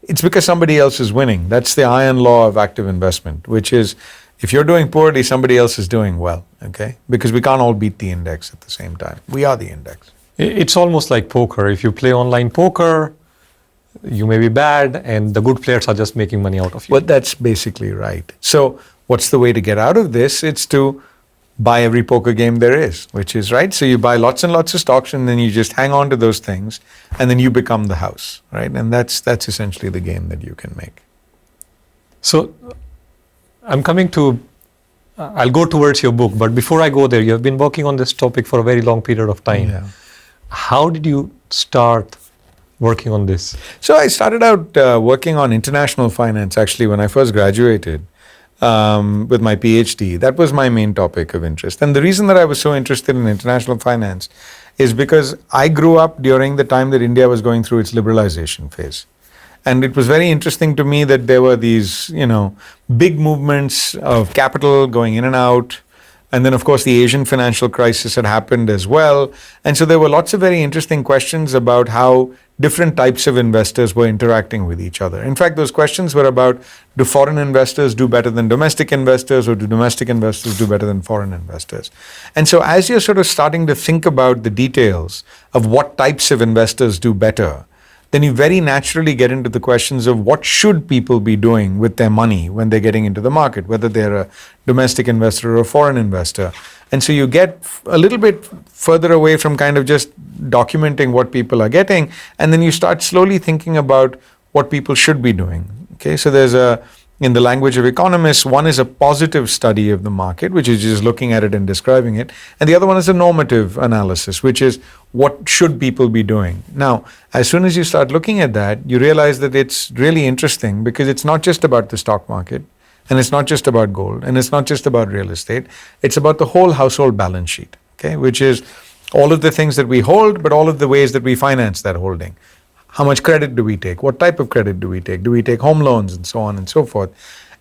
it's because somebody else is winning. That's the iron law of active investment, which is, if you're doing poorly, somebody else is doing well, okay? Because we can't all beat the index at the same time. We are the index. It's almost like poker. If you play online poker, you may be bad, and the good players are just making money out of you. Well, that's basically right. So what's the way to get out of this? It's to buy every poker game there is, which is right. So you buy lots and lots of stocks, and then you just hang on to those things, and then you become the house, right? And that's essentially the game that you can make. So I'm coming to, I'll go towards your book, but before I go there, you have been working on this topic for a very long period of time. Yeah. How did you start working on this? So I started out working on international finance actually when I first graduated with my PhD. That was my main topic of interest. And the reason that I was so interested in international finance is because I grew up during the time that India was going through its liberalization phase. And it was very interesting to me that there were these, big movements of capital going in and out. And then, of course, the Asian financial crisis had happened as well. And so there were lots of very interesting questions about how different types of investors were interacting with each other. In fact, those questions were about, do foreign investors do better than domestic investors, or do domestic investors do better than foreign investors? And so as you're sort of starting to think about the details of what types of investors do better, then you very naturally get into the questions of what should people be doing with their money when they're getting into the market, whether they're a domestic investor or a foreign investor. And so you get a little bit further away from kind of just documenting what people are getting, and then you start slowly thinking about what people should be doing. Okay, so there's in the language of economists, one is a positive study of the market, which is just looking at it and describing it. And the other one is a normative analysis, which is what should people be doing. Now, as soon as you start looking at that, you realize that it's really interesting, because it's not just about the stock market, and it's not just about gold, and it's not just about real estate. It's about the whole household balance sheet, okay, which is all of the things that we hold, but all of the ways that we finance that holding. How much credit do we take? What type of credit do we take? Do we take home loans, and so on and so forth?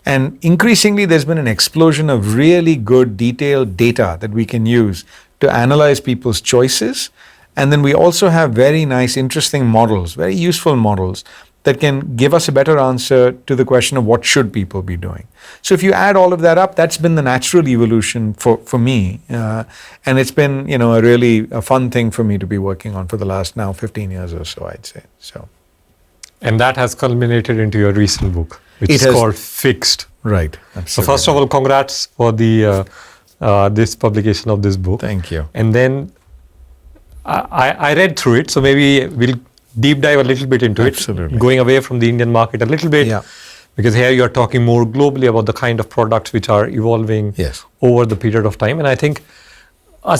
And increasingly, there's been an explosion of really good detailed data that we can use to analyze people's choices. And then we also have very nice, interesting models, very useful models that can give us a better answer to the question of what should people be doing. So if you add all of that up, that's been the natural evolution for me. And it's been, a really fun thing for me to be working on for the last now 15 years or so, I'd say. So. And that has culminated into your recent book, which is called Fixed. Right. Absolutely. So first of all, congrats for the this publication of this book. Thank you. And then I read through it, so maybe we'll deep dive a little bit into Absolutely. it, going away from the Indian market a little bit. Yeah. Because here you're talking more globally about the kind of products which are evolving Yes. over the period of time. And I think a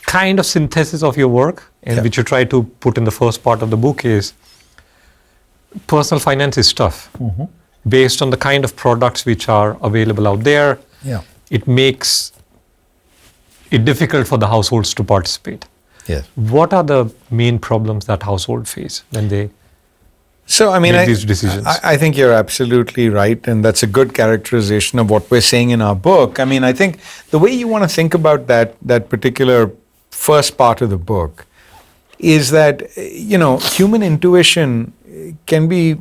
kind of synthesis of your work, and which you try to put in the first part of the book, is personal finance is tough. Mm-hmm. Based on the kind of products which are available out there, it makes it difficult for the households to participate. Yes. What are the main problems that households face when they make these decisions? I think you're absolutely right, and that's a good characterization of what we're saying in our book. I mean, I think the way you want to think about that particular first part of the book is that, human intuition can be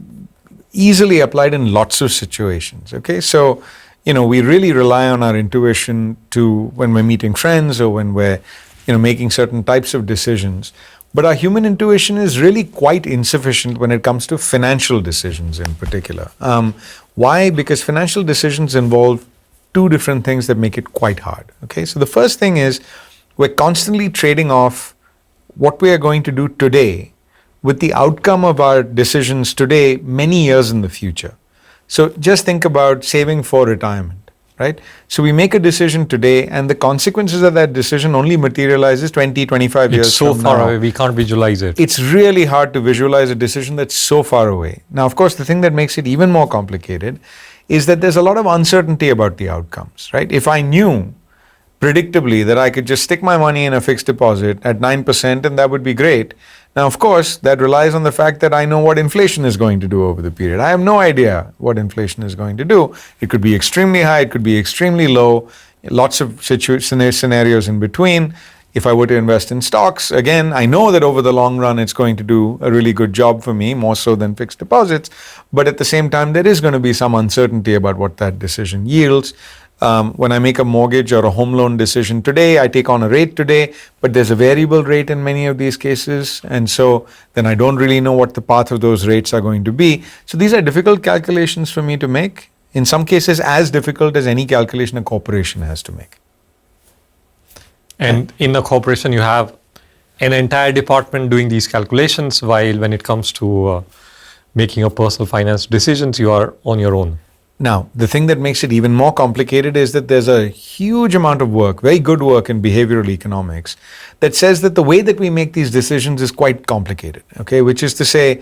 easily applied in lots of situations, okay? So, we really rely on our intuition when we're meeting friends or when we're, making certain types of decisions. But our human intuition is really quite insufficient when it comes to financial decisions in particular. Why? Because financial decisions involve two different things that make it quite hard, okay? So the first thing is we're constantly trading off what we are going to do today with the outcome of our decisions today many years in the future. So just think about saving for retirement, right? So we make a decision today and the consequences of that decision only materializes 20, 25 years from now. It's so far away, we can't visualize it. It's really hard to visualize a decision that's so far away. Now, of course, the thing that makes it even more complicated is that there's a lot of uncertainty about the outcomes, right? If I knew predictably that I could just stick my money in a fixed deposit at 9% and that would be great. Now, of course, that relies on the fact that I know what inflation is going to do over the period. I have no idea what inflation is going to do. It could be extremely high, it could be extremely low, lots of scenarios in between. If I were to invest in stocks, again, I know that over the long run it's going to do a really good job for me, more so than fixed deposits. But at the same time, there is going to be some uncertainty about what that decision yields. When I make a mortgage or a home loan decision today, I take on a rate today, but there's a variable rate in many of these cases. And so then I don't really know what the path of those rates are going to be. So these are difficult calculations for me to make. In some cases, as difficult as any calculation a corporation has to make. And in a corporation, you have an entire department doing these calculations, while when it comes to making a personal finance decisions, you are on your own. Now, the thing that makes it even more complicated is that there's a huge amount of work, very good work in behavioral economics, that says that the way that we make these decisions is quite complicated, okay? Which is to say,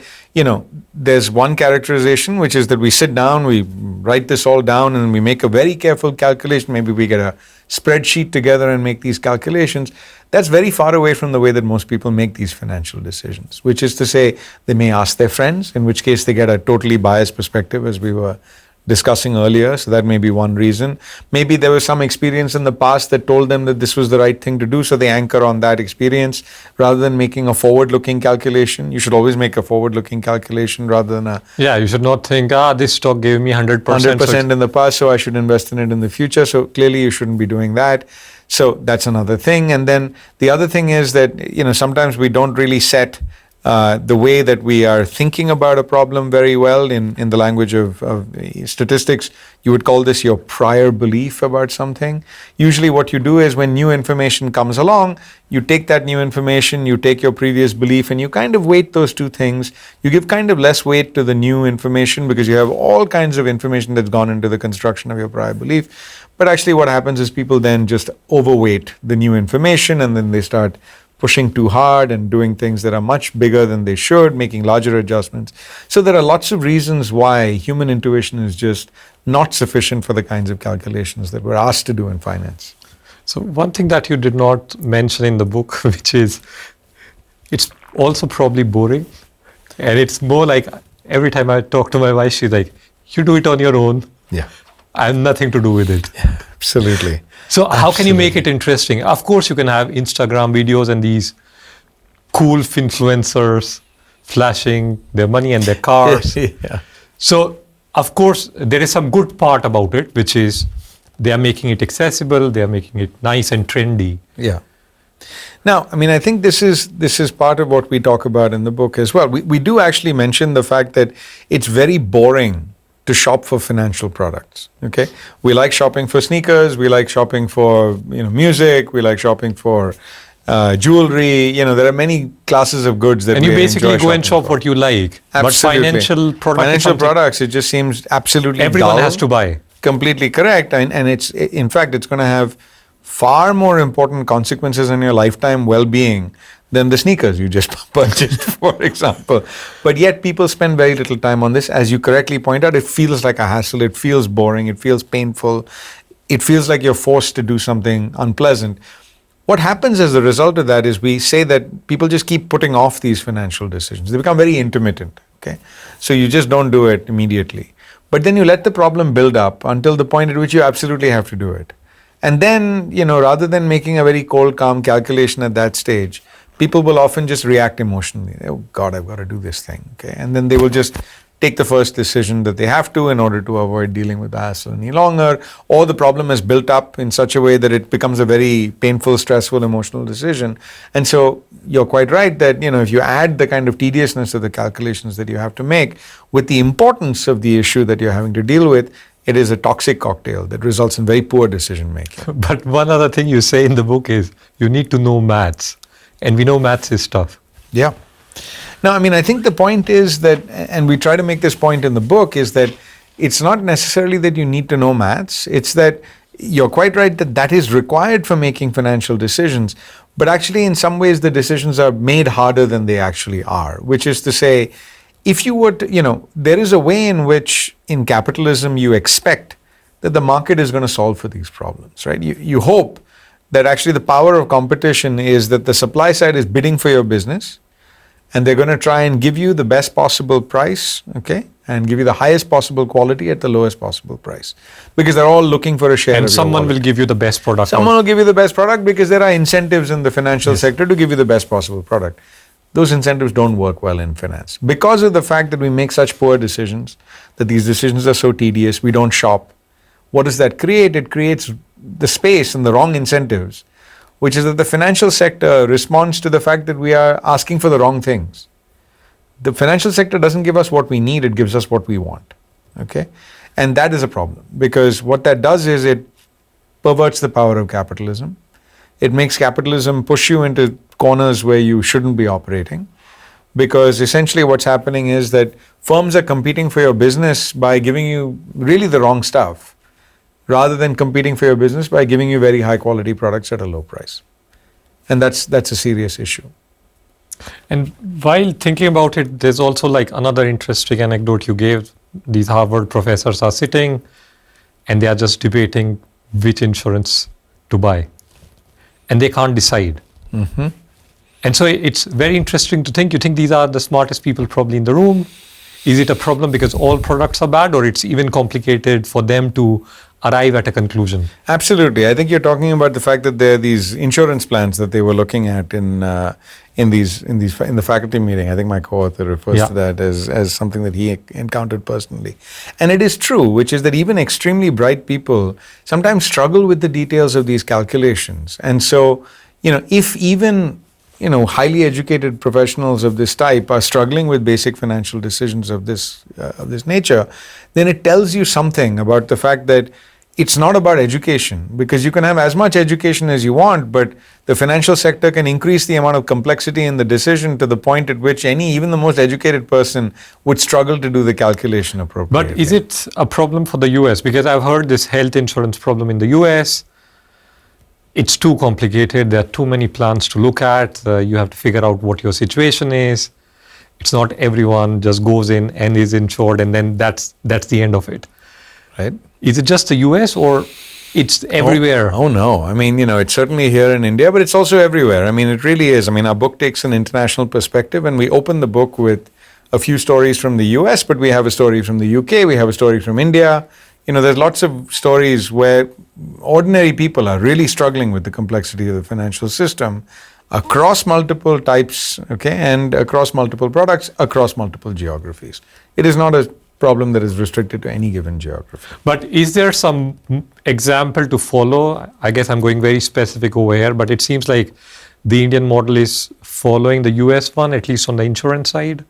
there's one characterization, which is that we sit down, we write this all down, and we make a very careful calculation. Maybe we get a spreadsheet together and make these calculations. That's very far away from the way that most people make these financial decisions, which is to say, they may ask their friends, in which case they get a totally biased perspective, as we were discussing earlier, so that may be one reason. Maybe there was some experience in the past that told them that this was the right thing to do, so they anchor on that experience rather than making a forward-looking calculation. You should always make a forward-looking calculation rather than a... Yeah, you should not think, this stock gave me 100%. 100% in the past, so I should invest in it in the future. So clearly you shouldn't be doing that. So that's another thing. And then the other thing is that, sometimes we don't really set the way that we are thinking about a problem very well. In the language of statistics, you would call this your prior belief about something. Usually what you do is when new information comes along, you take that new information, you take your previous belief, and you kind of weight those two things. You give kind of less weight to the new information because you have all kinds of information that's gone into the construction of your prior belief. But actually what happens is people then just overweight the new information, and then they start pushing too hard and doing things that are much bigger than they should, making larger adjustments. So there are lots of reasons why human intuition is just not sufficient for the kinds of calculations that we're asked to do in finance. So one thing that you did not mention in the book, which is, it's also probably boring. And it's more like, every time I talk to my wife, she's like, you do it on your own. Yeah. I have nothing to do with it. Yeah, absolutely. So how can you make it interesting? Of course, you can have Instagram videos and these cool influencers flashing their money and their cars. Yeah. So, of course, there is some good part about it, which is they are making it accessible, they are making it nice and trendy. Yeah. Now, I mean, I think this is part of what we talk about in the book as well. We do actually mention the fact that it's very boring to shop for financial products. Okay, we like shopping for sneakers, we like shopping for music, we like shopping for jewelry. There are many classes of goods that and you basically go and shop for. what you like. Absolutely. But financial products, it just seems absolutely everyone dull. has to buy. Completely correct, and in fact it's going to have far more important consequences in your lifetime well-being than the sneakers you just purchased, for example. But yet people spend very little time on this. As you correctly point out, it feels like a hassle, it feels boring, it feels painful, it feels like you're forced to do something unpleasant. What happens as a result of that is we say that people just keep putting off these financial decisions. They become very intermittent, okay? So you just don't do it immediately. But then you let the problem build up until the point at which you absolutely have to do it. And then, rather than making a very cold, calm calculation at that stage, people will often just react emotionally. Oh God, I've got to do this thing, okay? And then they will just take the first decision that they have to in order to avoid dealing with the hassle any longer, or the problem is built up in such a way that it becomes a very painful, stressful, emotional decision. And so you're quite right that, if you add the kind of tediousness of the calculations that you have to make with the importance of the issue that you're having to deal with, it is a toxic cocktail that results in very poor decision making. But one other thing you say in the book is you need to know maths. And we know maths is tough. Yeah. Now, I mean, I think the point is that, and we try to make this point in the book, is that it's not necessarily that you need to know maths. It's that you're quite right that that is required for making financial decisions. But actually, in some ways, the decisions are made harder than they actually are, which is to say, if you were to, there is a way in which in capitalism you expect that the market is going to solve for these problems, right? You hope that actually the power of competition is that the supply side is bidding for your business and they're going to try and give you the best possible price, okay? And give you the highest possible quality at the lowest possible price. Because they're all looking for a share of your wallet. And someone will give you the best product. Someone will give you the best product because there are incentives in the financial sector to give you the best possible product. Those incentives don't work well in finance. Because of the fact that we make such poor decisions, that these decisions are so tedious, we don't shop. What does that create? It creates the space and the wrong incentives, which is that the financial sector responds to the fact that we are asking for the wrong things. The financial sector doesn't give us what we need, it gives us what we want. Okay? And that is a problem because what that does is it perverts the power of capitalism. It makes capitalism push you into corners where you shouldn't be operating, because essentially what's happening is that firms are competing for your business by giving you really the wrong stuff, rather than competing for your business by giving you very high quality products at a low price. And that's a serious issue. And while thinking about it, there's also like another interesting anecdote you gave. These Harvard professors are sitting and they are just debating which insurance to buy. And they can't decide. Mm-hmm. And so it's very interesting to think, you think these are the smartest people probably in the room. Is it a problem because all products are bad, or it's even complicated for them to arrive at a conclusion? Absolutely. I think you're talking about the fact that there are these insurance plans that they were looking at in the faculty meeting. I think my co-author refers to that as something that he encountered personally. And it is true, which is that even extremely bright people sometimes struggle with the details of these calculations. And so, if even highly educated professionals of this type are struggling with basic financial decisions of this nature, then it tells you something about the fact that it's not about education, because you can have as much education as you want, but the financial sector can increase the amount of complexity in the decision to the point at which even the most educated person would struggle to do the calculation appropriately. But is it a problem for the US? Because I've heard this health insurance problem in the US. It's too complicated. There are too many plans to look at. You have to figure out what your situation is. It's not everyone just goes in and is insured and then that's the end of it. Right? Is it just the US or it's everywhere? Oh no. I mean, it's certainly here in India, but it's also everywhere. I mean, it really is. I mean, our book takes an international perspective, and we open the book with a few stories from the US, but we have a story from the UK, we have a story from India. There's lots of stories where ordinary people are really struggling with the complexity of the financial system, across multiple types, okay, and across multiple products, across multiple geographies. It is not a problem that is restricted to any given geography. But is there some example to follow? I guess I'm going very specific over here, but it seems like the Indian model is following the US one, at least on the insurance side.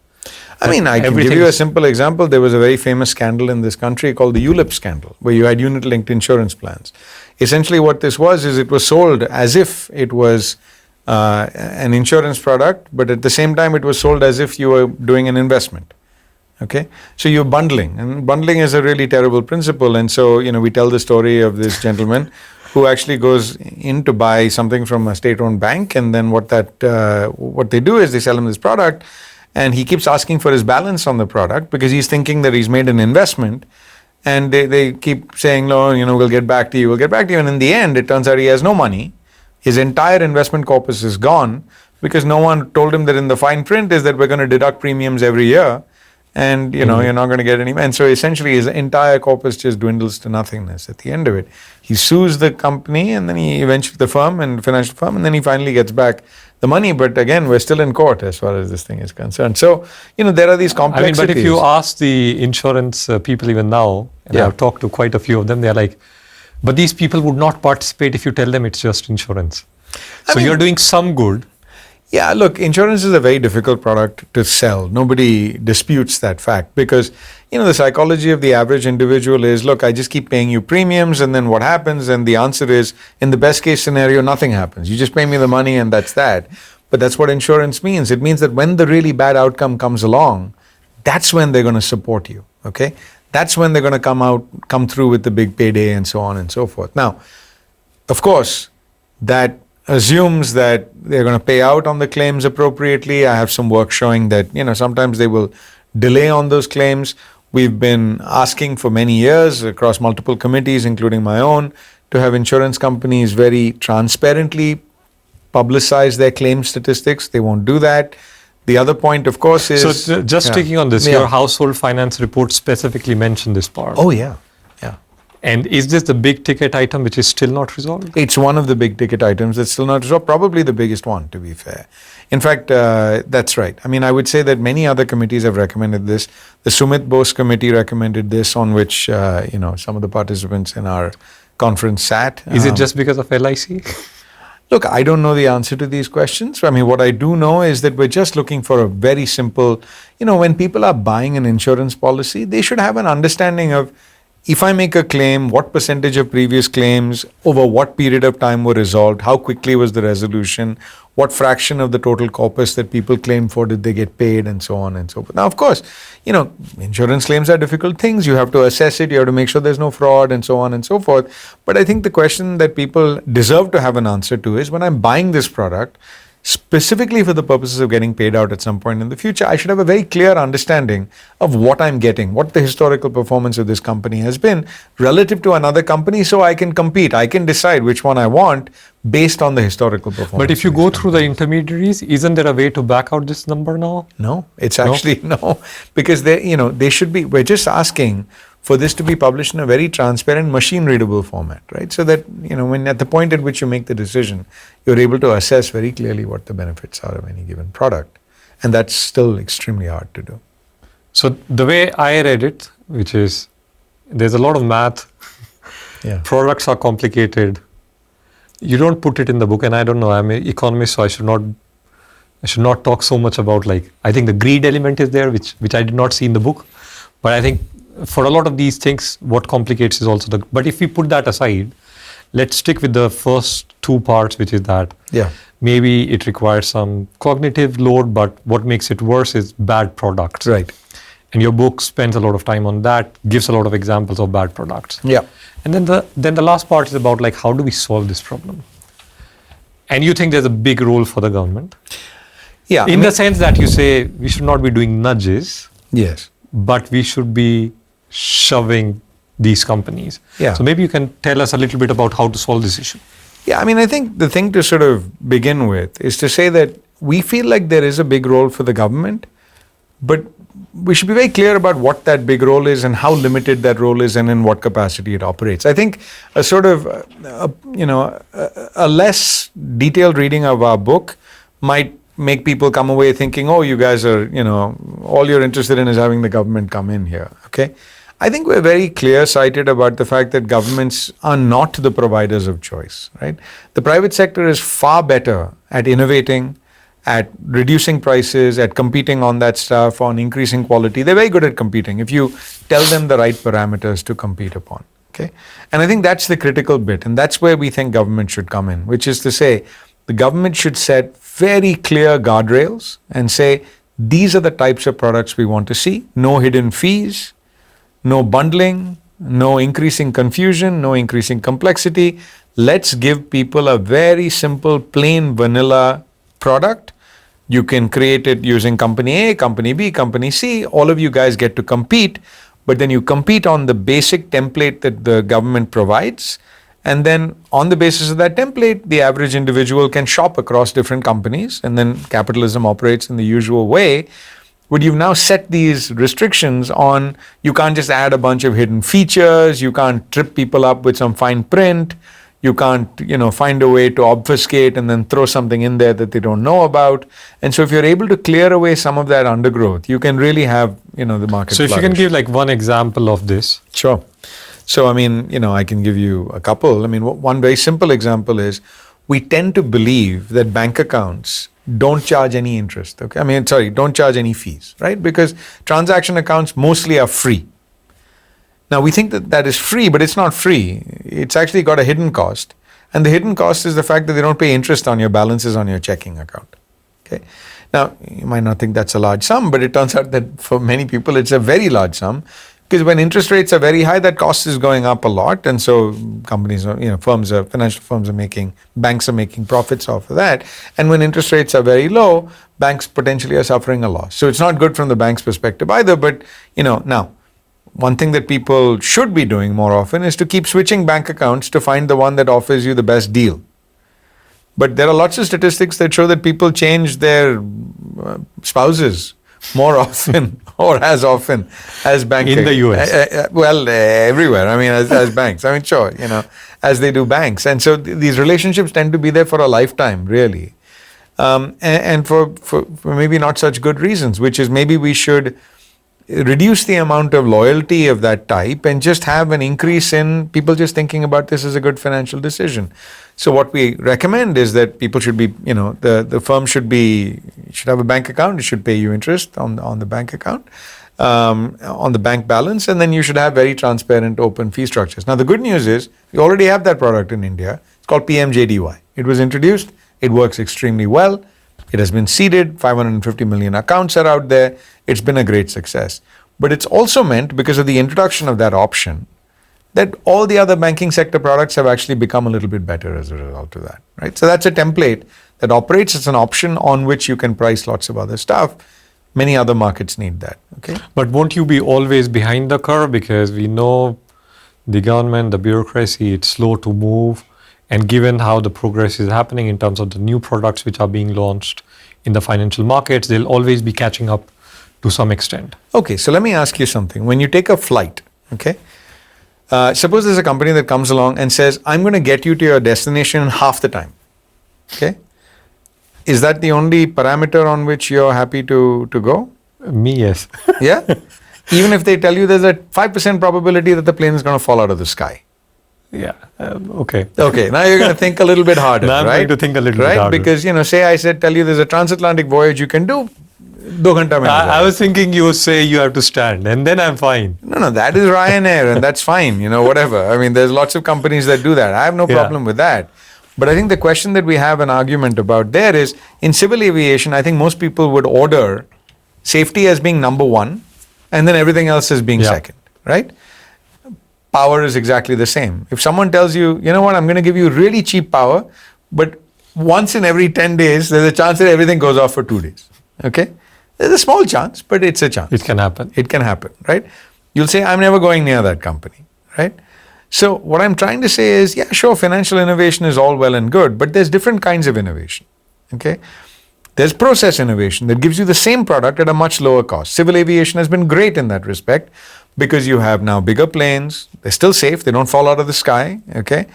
I mean, I can give you a simple example. There was a very famous scandal in this country called the ULIP scandal, where you had unit-linked insurance plans. Essentially what this was is it was sold as if it was an insurance product, but at the same time it was sold as if you were doing an investment. Okay, so you're bundling, and bundling is a really terrible principle. And so, we tell the story of this gentleman who actually goes in to buy something from a state-owned bank, and then what they do is they sell him this product, and he keeps asking for his balance on the product because he's thinking that he's made an investment, and they keep saying, no, we'll get back to you, and in the end, it turns out he has no money. His entire investment corpus is gone because no one told him that in the fine print is that we're going to deduct premiums every year. And you're not going to get any. And so essentially his entire corpus just dwindles to nothingness at the end of it. He sues the company, and then he eventually the financial firm, and then he finally gets back the money. But again, we're still in court as far as this thing is concerned. So, there are these complexities. But if you ask the insurance people even now, and I've talked to quite a few of them, they're like, but these people would not participate if you tell them it's just insurance. So you're doing some good. Yeah, look, insurance is a very difficult product to sell. Nobody disputes that fact because, the psychology of the average individual is, look, I just keep paying you premiums, and then what happens? And the answer is, in the best case scenario, nothing happens. You just pay me the money and that's that. But that's what insurance means. It means that when the really bad outcome comes along, that's when they're going to support you, okay? That's when they're going to come through with the big payday and so on and so forth. Now, of course, that assumes that they're going to pay out on the claims appropriately. I have some work showing that, sometimes they will delay on those claims. We've been asking for many years across multiple committees, including my own, to have insurance companies very transparently publicize their claim statistics. They won't do that. The other point, of course, is... So just sticking on this, your household finance report specifically mentioned this part. Oh, yeah. And is this the big ticket item which is still not resolved? It's one of the big ticket items that's still not resolved, probably the biggest one, to be fair. In fact, that's right. I mean, I would say that many other committees have recommended this. The Sumit Bose committee recommended this, on which, some of the participants in our conference sat. Is it just because of LIC? Look, I don't know the answer to these questions. I mean, what I do know is that we're just looking for a very simple, when people are buying an insurance policy, they should have an understanding of, if I make a claim, what percentage of previous claims over what period of time were resolved, how quickly was the resolution, what fraction of the total corpus that people claimed for did they get paid, and so on and so forth. Now, of course, insurance claims are difficult things. You have to assess it, you have to make sure there's no fraud, and so on and so forth. But I think the question that people deserve to have an answer to is, when I'm buying this product, specifically for the purposes of getting paid out at some point in the future, I should have a very clear understanding of what I'm getting, what the historical performance of this company has been relative to another company, so I can compete. I can decide which one I want based on the historical performance. But if you go through the intermediaries, isn't there a way to back out this number now? No, it's actually no, because they should be, we're just asking for this to be published in a very transparent, machine-readable format, right? So that, when at the point at which you make the decision, you're able to assess very clearly what the benefits are of any given product. And that's still extremely hard to do. So the way I read it, which is, there's a lot of math, products are complicated. You don't put it in the book, and I don't know, I'm an economist, so I should not talk so much about, I think the greed element is there, which I did not see in the book. But I think for a lot of these things, what complicates is also but if we put that aside, let's stick with the first two parts, which is that maybe it requires some cognitive load, but what makes it worse is bad products. Right. And your book spends a lot of time on that, gives a lot of examples of bad products. Yeah. And then the last part is about how do we solve this problem? And you think there's a big role for the government? Yeah. In the sense that you say we should not be doing nudges. Yes. But we should be shoving these companies. Yeah. So maybe you can tell us a little bit about how to solve this issue. Yeah, I mean, I think the thing to sort of begin with is to say that we feel like there is a big role for the government, but we should be very clear about what that big role is and how limited that role is and in what capacity it operates. I think a sort of, a less detailed reading of our book might make people come away thinking, oh, you guys are, all you're interested in is having the government come in here, okay? I think we're very clear-sighted about the fact that governments are not the providers of choice, right? The private sector is far better at innovating, at reducing prices, at competing on that stuff, on increasing quality. They're very good at competing if you tell them the right parameters to compete upon, okay? And I think that's the critical bit, and that's where we think government should come in, which is to say, the government should set very clear guardrails and say, these are the types of products we want to see. No hidden fees, no bundling, no increasing confusion, no increasing complexity. Let's give people a very simple, plain vanilla product. You can create it using company A, company B, company C. All of you guys get to compete, but then you compete on the basic template that the government provides. And then on the basis of that template, the average individual can shop across different companies, and then capitalism operates in the usual way. But you've now set these restrictions on, you can't just add a bunch of hidden features, you can't trip people up with some fine print, you can't, find a way to obfuscate and then throw something in there that they don't know about. And so if you're able to clear away some of that undergrowth, you can really have, the market So if flourish. you can give like one example of this. Sure. So, I can give you a couple. One very simple example is, we tend to believe that bank accounts don't charge any interest, okay? Don't charge any fees, right? Because transaction accounts mostly are free. Now, we think that that is free, but it's not free. It's actually got a hidden cost. And the hidden cost is the fact that they don't pay interest on your balances on your checking account, okay? Now, you might not think that's a large sum, but it turns out that for many people, it's a very large sum. Because when interest rates are very high, that cost is going up a lot. And so companies, financial firms are banks are making profits off of that. And when interest rates are very low, banks potentially are suffering a loss. So it's not good from the bank's perspective either. But, now, one thing that people should be doing more often is to keep switching bank accounts to find the one that offers you the best deal. But there are lots of statistics that show that people change their spouses more often or as often as banking. In the US. Everywhere. As banks. Sure, as they do banks. And so these relationships tend to be there for a lifetime, really. And for maybe not such good reasons, which is maybe we should reduce the amount of loyalty of that type and just have an increase in people just thinking about this as a good financial decision. So what we recommend is that people should be, the firm should have a bank account. It should pay you interest on the bank account, on the bank balance, and then you should have very transparent, open fee structures. Now, the good news is we already have that product in India. It's called PMJDY. It was introduced. It works extremely well. It has been seeded. 550 million accounts are out there. It's been a great success. But it's also meant, because of the introduction of that option, that all the other banking sector products have actually become a little bit better as a result of that, right? So that's a template that operates as an option on which you can price lots of other stuff. Many other markets need that, okay? But won't you be always behind the curve? Because we know the government, the bureaucracy, it's slow to move. And given how the progress is happening in terms of the new products which are being launched in the financial markets, they'll always be catching up to some extent. Okay, so let me ask you something. When you take a flight, okay, suppose there's a company that comes along and says, I'm going to get you to your destination in half the time, okay? Is that the only parameter on which you're happy to go? Me, yes. Yeah? Even if they tell you there's a 5% probability that the plane is going to fall out of the sky. Yeah, okay. Okay, now you're going to think a little bit harder, now I'm right? going to think a little bit harder. Because, say tell you there's a transatlantic voyage you can do, 2 ghanta mein ho I jayega. was thinking you would say you have to stand and then I'm fine. No, that is Ryanair and that's fine, whatever. There's lots of companies that do that. I have no problem with that. But I think the question that we have an argument about there is, in civil aviation, I think most people would order safety as being number one and then everything else as being second, right? Power is exactly the same. If someone tells you, I'm going to give you really cheap power, but once in every 10 days, there's a chance that everything goes off for 2 days, okay? There's a small chance, but it's a chance. It can happen. It can happen, right? You'll say, I'm never going near that company, right? So what I'm trying to say is, yeah, sure, financial innovation is all well and good, but there's different kinds of innovation, okay? There's process innovation that gives you the same product at a much lower cost. Civil aviation has been great in that respect because you have now bigger planes. They're still safe. They don't fall out of the sky, okay?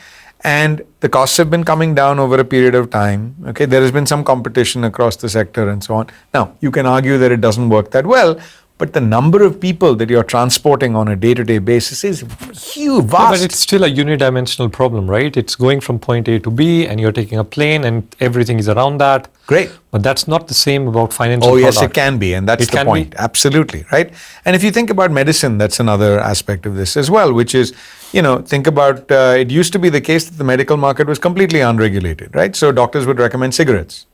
And the costs have been coming down over a period of time. Okay, there has been some competition across the sector and so on. Now, you can argue that it doesn't work that well, but the number of people that you're transporting on a day-to-day basis is huge, vast. Yeah, but it's still a unidimensional problem, right? It's going from point A to B, and you're taking a plane, and everything is around that. Great. But that's not the same about financial Oh, yes, product. it can be, and that's the point. Absolutely, right? And if you think about medicine, that's another aspect of this as well, which is, think about, it used to be the case that the medical market was completely unregulated, right? So doctors would recommend cigarettes.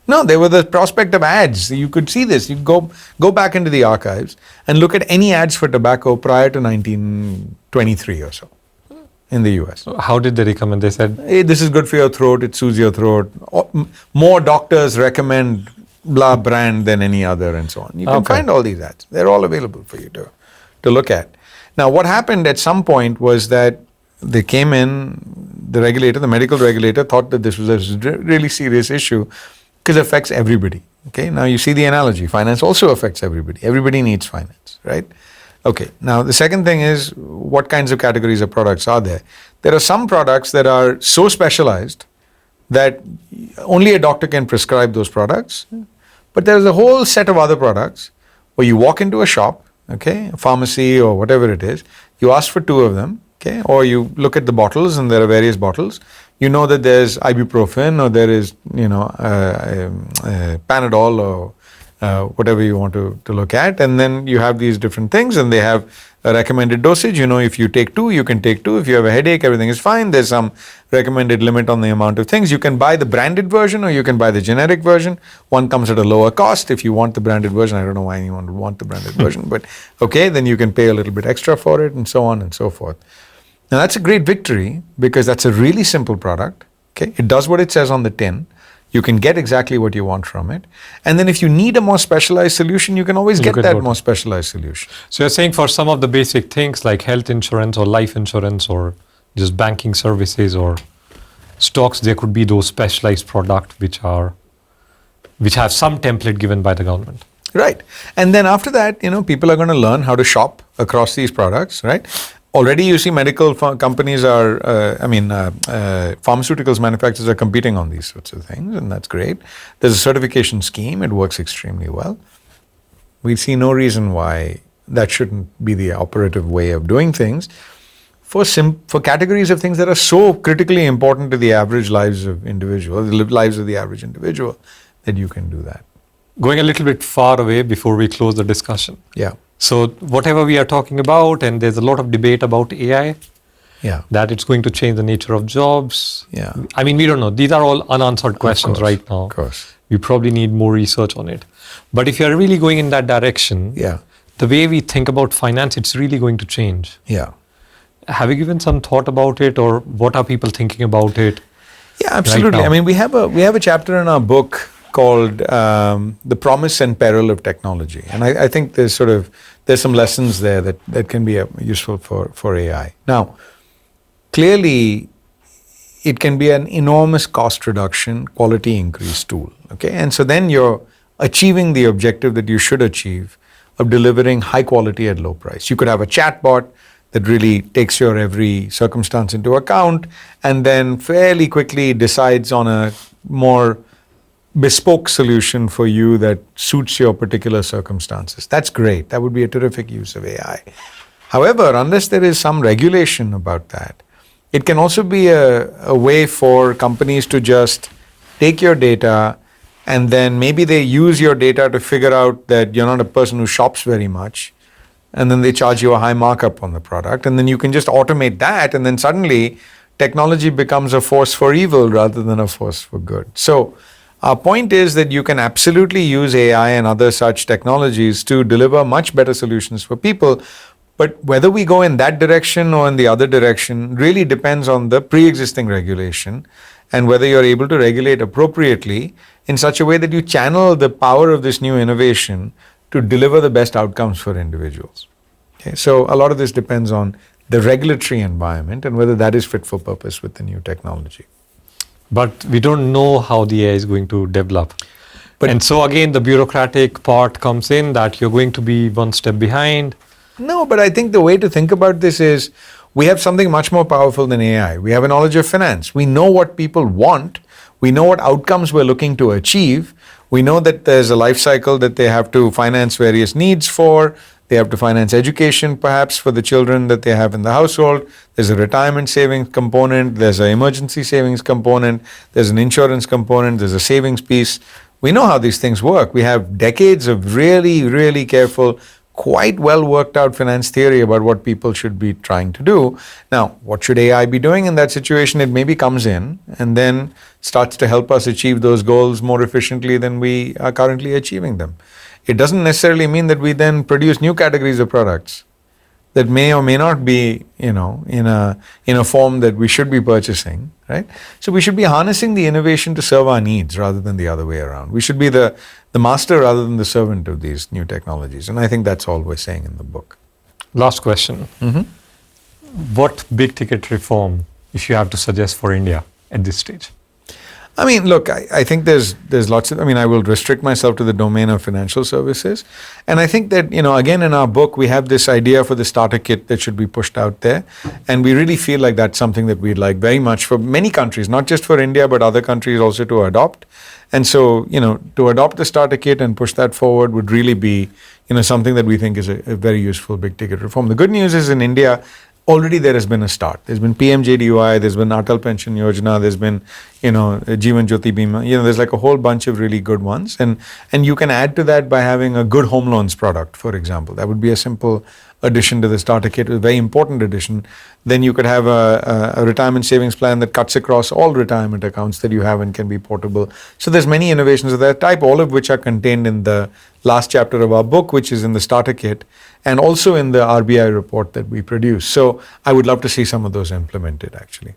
No, they were the prospect of ads. You could see this. You go back into the archives and look at any ads for tobacco prior to 1923 or so in the US. How did they recommend? They said, hey, this is good for your throat, it soothes your throat. More doctors recommend blah brand than any other and so on. You can find all these ads. They're all available for you to look at. Now, what happened at some point was that they came in, the medical regulator thought that this was a really serious issue because it affects everybody. Okay, now you see the analogy. Finance also affects everybody. Everybody needs finance, right? Okay, now the second thing is, what kinds of categories of products are there? There are some products that are so specialized that only a doctor can prescribe those products. But there's a whole set of other products where you walk into a shop, okay, a pharmacy or whatever it is, you ask for 2 of them, okay, or you look at the bottles and there are various bottles. You know that there's ibuprofen or there is, Panadol or whatever you want to look at. And then you have these different things and they have a recommended dosage. If you take 2, you can take 2. If you have a headache, everything is fine. There's some recommended limit on the amount of things. You can buy the branded version or you can buy the generic version. One comes at a lower cost. If you want the branded version, I don't know why anyone would want the branded version, but okay, then you can pay a little bit extra for it and so on and so forth. Now that's a great victory because that's a really simple product. Okay, it does what it says on the tin. You can get exactly what you want from it. And then if you need a more specialized solution, you can always get that more specialized solution. So you're saying for some of the basic things like health insurance or life insurance or just banking services or stocks, there could be those specialized products which have some template given by the government. Right. And then after that, people are going to learn how to shop across these products, right? Already you see medical companies pharmaceuticals manufacturers are competing on these sorts of things, and that's great. There's a certification scheme. It works extremely well. We see no reason why that shouldn't be the operative way of doing things for categories of things that are so critically important to the average lives of individuals, the lives of the average individual, that you can do that. Going a little bit far away before we close the discussion. Yeah. So whatever we are talking about, and there's a lot of debate about AI, that it's going to change the nature of jobs. Yeah. I mean, we don't know. These are all unanswered questions right now. Of course. We probably need more research on it. But if you're really going in that direction, the way we think about finance, it's really going to change. Yeah. Have you given some thought about it, or what are people thinking about it? Yeah, absolutely. Right now? I mean, we have a chapter in our book called The Promise and Peril of Technology. And I think there's some lessons there that can be useful for AI. Now, clearly, it can be an enormous cost reduction, quality increase tool. Okay, and so then you're achieving the objective that you should achieve of delivering high quality at low price. You could have a chatbot that really takes your every circumstance into account and then fairly quickly decides on a more bespoke solution for you that suits your particular circumstances. That's great. That would be a terrific use of AI. However, unless there is some regulation about that, it can also be a way for companies to just take your data and then maybe they use your data to figure out that you're not a person who shops very much, and then they charge you a high markup on the product, and then you can just automate that, and then suddenly technology becomes a force for evil rather than a force for good. So our point is that you can absolutely use AI and other such technologies to deliver much better solutions for people. But whether we go in that direction or in the other direction really depends on the pre-existing regulation and whether you're able to regulate appropriately in such a way that you channel the power of this new innovation to deliver the best outcomes for individuals. Okay? So a lot of this depends on the regulatory environment and whether that is fit for purpose with the new technology. But we don't know how the AI is going to develop. And so again, the bureaucratic part comes in that you're going to be one step behind. No, but I think the way to think about this is we have something much more powerful than AI. We have a knowledge of finance. We know what people want. We know what outcomes we're looking to achieve. We know that there's a life cycle that they have to finance various needs for. They have to finance education, perhaps, for the children that they have in the household. There's a retirement savings component. There's an emergency savings component. There's an insurance component. There's a savings piece. We know how these things work. We have decades of really, really careful, quite well worked out finance theory about what people should be trying to do. Now, what should AI be doing in that situation? It maybe comes in and then starts to help us achieve those goals more efficiently than we are currently achieving them. It doesn't necessarily mean that we then produce new categories of products that may or may not be, in a form that we should be purchasing, right? So we should be harnessing the innovation to serve our needs rather than the other way around. We should be the master rather than the servant of these new technologies. And I think that's all we're saying in the book. Last question. What big ticket reform, if you have to suggest for India at this stage? I mean, look, I think there's lots of, I will restrict myself to the domain of financial services. And I think that, again, in our book, we have this idea for the starter kit that should be pushed out there. And we really feel like that's something that we'd like very much for many countries, not just for India, but other countries also to adopt. And so, to adopt the starter kit and push that forward would really be, something that we think is a very useful big ticket reform. The good news is in India, already there has been a start. There's been PMJDY, there's been Atal Pension Yojana, there's been, Jeevan Jyoti Bima, there's like a whole bunch of really good ones. And you can add to that by having a good home loans product, for example. That would be a simple addition to the starter kit, a very important addition. Then you could have a retirement savings plan that cuts across all retirement accounts that you have and can be portable. So there's many innovations of that type, all of which are contained in the last chapter of our book, which is in the starter kit, and also in the RBI report that we produce. So I would love to see some of those implemented, actually.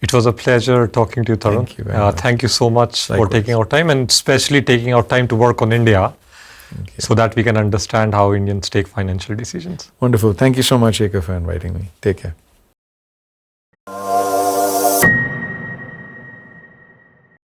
It was a pleasure talking to you, Tarun. Thank you very much. Thank you so much Likewise. for taking our time, and especially taking our time to work on India so that we can understand how Indians take financial decisions. Wonderful. Thank you so much, Shekhar, for inviting me. Take care.